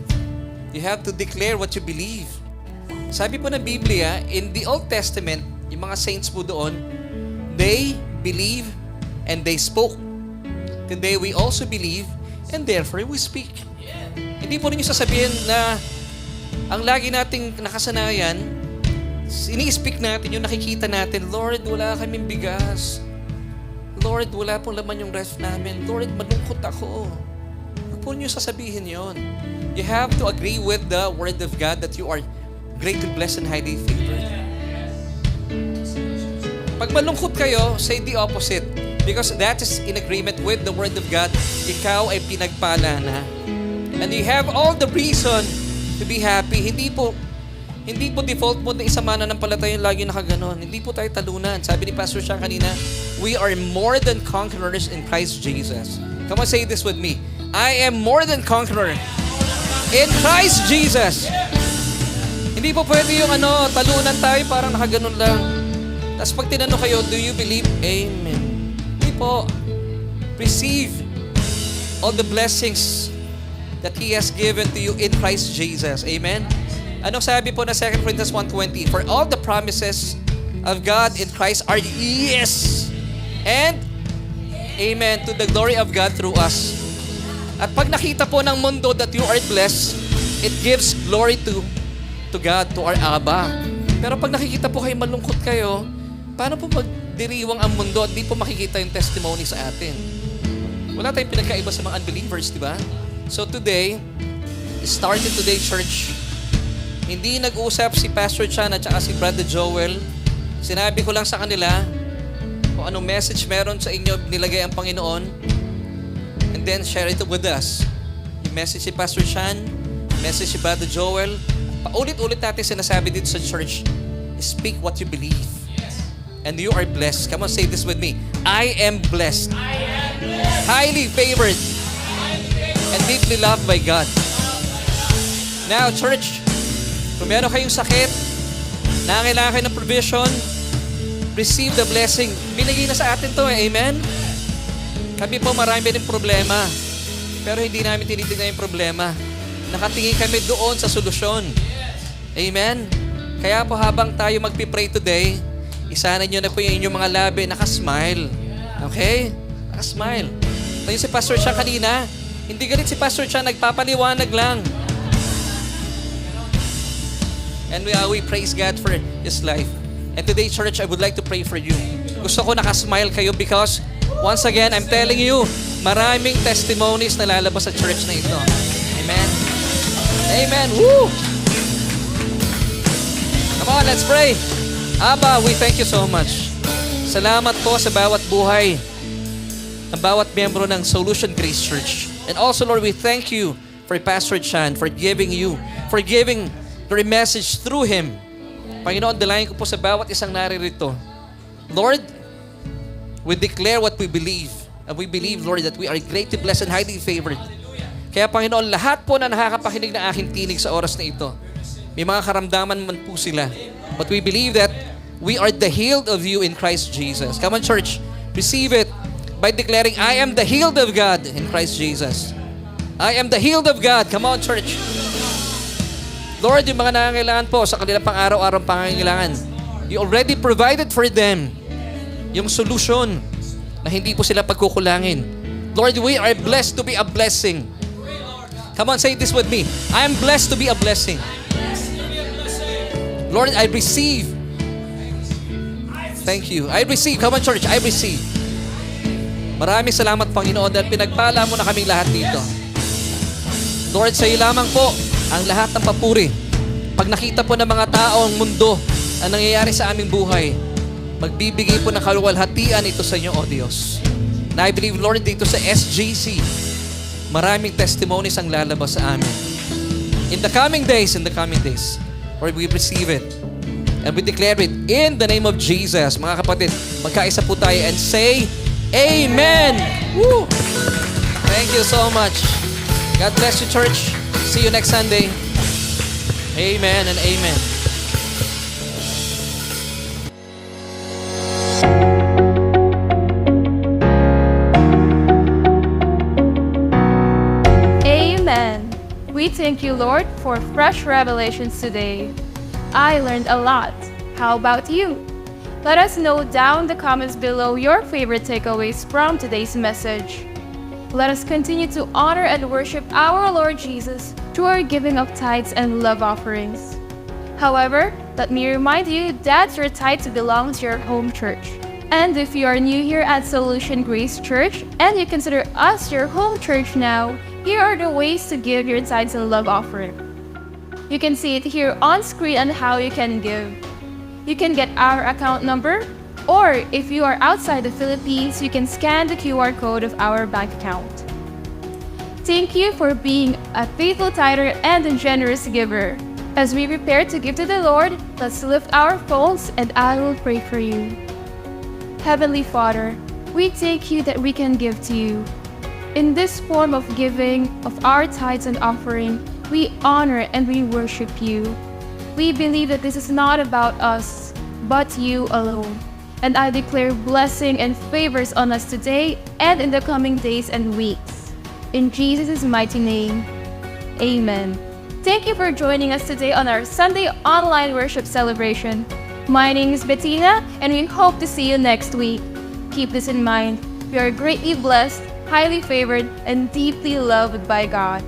You have to declare what you believe. Sabi po ng Biblia, in the Old Testament, yung mga saints po doon, they believe and they spoke. Today, we also believe and therefore we speak. Hindi po ninyo sasabihin na ang lagi nating nakasanayan, ini-speak natin yung nakikita natin, Lord, wala kaming bigas. Lord, wala pong laman yung ref namin. Lord, malungkot ako. Huwag po ninyo sasabihin yon. You have to agree with the Word of God that you are greatly blessed and highly favored. Pag malungkot kayo, say the opposite. Because that is in agreement with the Word of God. Ikaw ay pinagpala na. And you have all the reason to be happy. Hindi po default mo na isa mananampalataya yung lagi nakaganon. Hindi po tayo talunan. Sabi ni Pastor Sean kanina, we are more than conquerors in Christ Jesus. Come on, say this with me. I am more than conqueror in Christ Jesus. Hindi po pwede yung talunan tayo parang nakaganon lang. Tapos pag tinanong kayo, do you believe? Amen. Hindi po. Receive all the blessings that He has given to you in Christ Jesus. Amen? Anong sabi po na 2 Corinthians 1:20? For all the promises of God in Christ are yes and amen to the glory of God through us. At pag nakita po ng mundo that you are blessed, it gives glory to God, to our Abba. Pero pag nakikita po kayo malungkot kayo, paano po magdiriwang ang mundo at di po makikita yung testimony sa atin? Wala tayong pinagkaiba sa mga unbelievers, di ba? So today, started today, church, hindi nag-usap si Pastor Chan at saka si Brother Joel. Sinabi ko lang sa kanila kung anong message meron sa inyo, nilagay ang Panginoon. And then share it with us. Yung message si Pastor Chan, message si Brother Joel. Paulit-ulit natin sinasabi dito sa church, speak what you believe. And you are blessed. Come on, say this with me. I am blessed. Highly favored. And deeply loved by God. Now, church, kung meron kayong sakit, nangangailangan kayo ng provision, receive the blessing. Binigay na sa atin to, amen? Kami po marami din problema, pero hindi namin tinitignan yung problema. Nakatingin kami doon sa solusyon. Amen? Kaya po habang tayo magpipray today, isanan nyo na po yung inyong mga labi, nakasmile. Okay? Nakasmile. Tayo si Pastor Chan kanina, hindi galit si Pastor Chan, nagpapaliwanag lang. And we praise God for His life. And today, church, I would like to pray for you. Gusto ko nakasmile kayo because, once again, I'm telling you, maraming testimonies na lalabas sa church na ito. Amen? Amen. Woo! Come on, let's pray. Abba, we thank you so much. Salamat po sa bawat buhay, ang bawat miyembro ng Solution Grace Church. And also, Lord, we thank you for Pastor Chan, for giving your message through him. Panginoon, dalayan ko po sa bawat isang naririto. Lord, we declare what we believe. And we believe, Lord, that we are greatly blessed and highly favored. Kaya Panginoon, lahat po na nakakapakinig ng aking tinig sa oras na ito, may mga karamdaman man po sila. But we believe that we are the healed of you in Christ Jesus. Come on, church. Receive it by declaring, I am the healed of God in Christ Jesus. I am the healed of God. Come on, church. Lord, yung mga nangangailangan po sa kanilang pang-araw-araw pangangailangan, you already provided for them yung solution na hindi po sila pagkukulangin. Lord, we are blessed to be a blessing. Come on, say this with me. I am blessed to be a blessing. Lord, I receive. Thank you. I receive. Come on, church. I receive. Maraming salamat, Panginoon, dahil pinagpala mo na kaming lahat dito. Lord, sa iyo lamang po ang lahat ng papuri. Pag nakita po ng mga taong mundo ang nangyayari sa aming buhay, magbibigay po ng kaluwalhatian ito sa inyo, O Diyos. Na I believe, Lord, dito sa SGC, maraming testimonies ang lalabas sa amin. In the coming days, Lord, we receive it. And we declare it in the name of Jesus. Mga kapatid, magkaisa po tayo and say, Amen! Woo! Thank you so much. God bless you, church. See you next Sunday. Amen and amen. Amen. We thank you, Lord, for fresh revelations today. I learned a lot. How about you? Let us know down the comments below your favorite takeaways from today's message. Let us continue to honor and worship our Lord Jesus through our giving of tithes and love offerings. However, let me remind you that your tithes belong to your home church. And if you are new here at Solution Grace Church and you consider us your home church now, here are the ways to give your tithes and love offering. You can see it here on screen on how you can give. You can get our account number, or if you are outside the Philippines, you can scan the QR code of our bank account. Thank you for being a faithful tither and a generous giver. As we prepare to give to the Lord, let's lift our phones and I will pray for you. Heavenly Father, we thank you that we can give to you. In this form of giving of our tithes and offering, we honor and we worship you. We believe that this is not about us, but you alone. And I declare blessing and favors on us today and in the coming days and weeks. In Jesus' mighty name, amen. Thank you for joining us today on our Sunday online worship celebration. My name is Bettina, and we hope to see you next week. Keep this in mind. We are greatly blessed, highly favored, and deeply loved by God.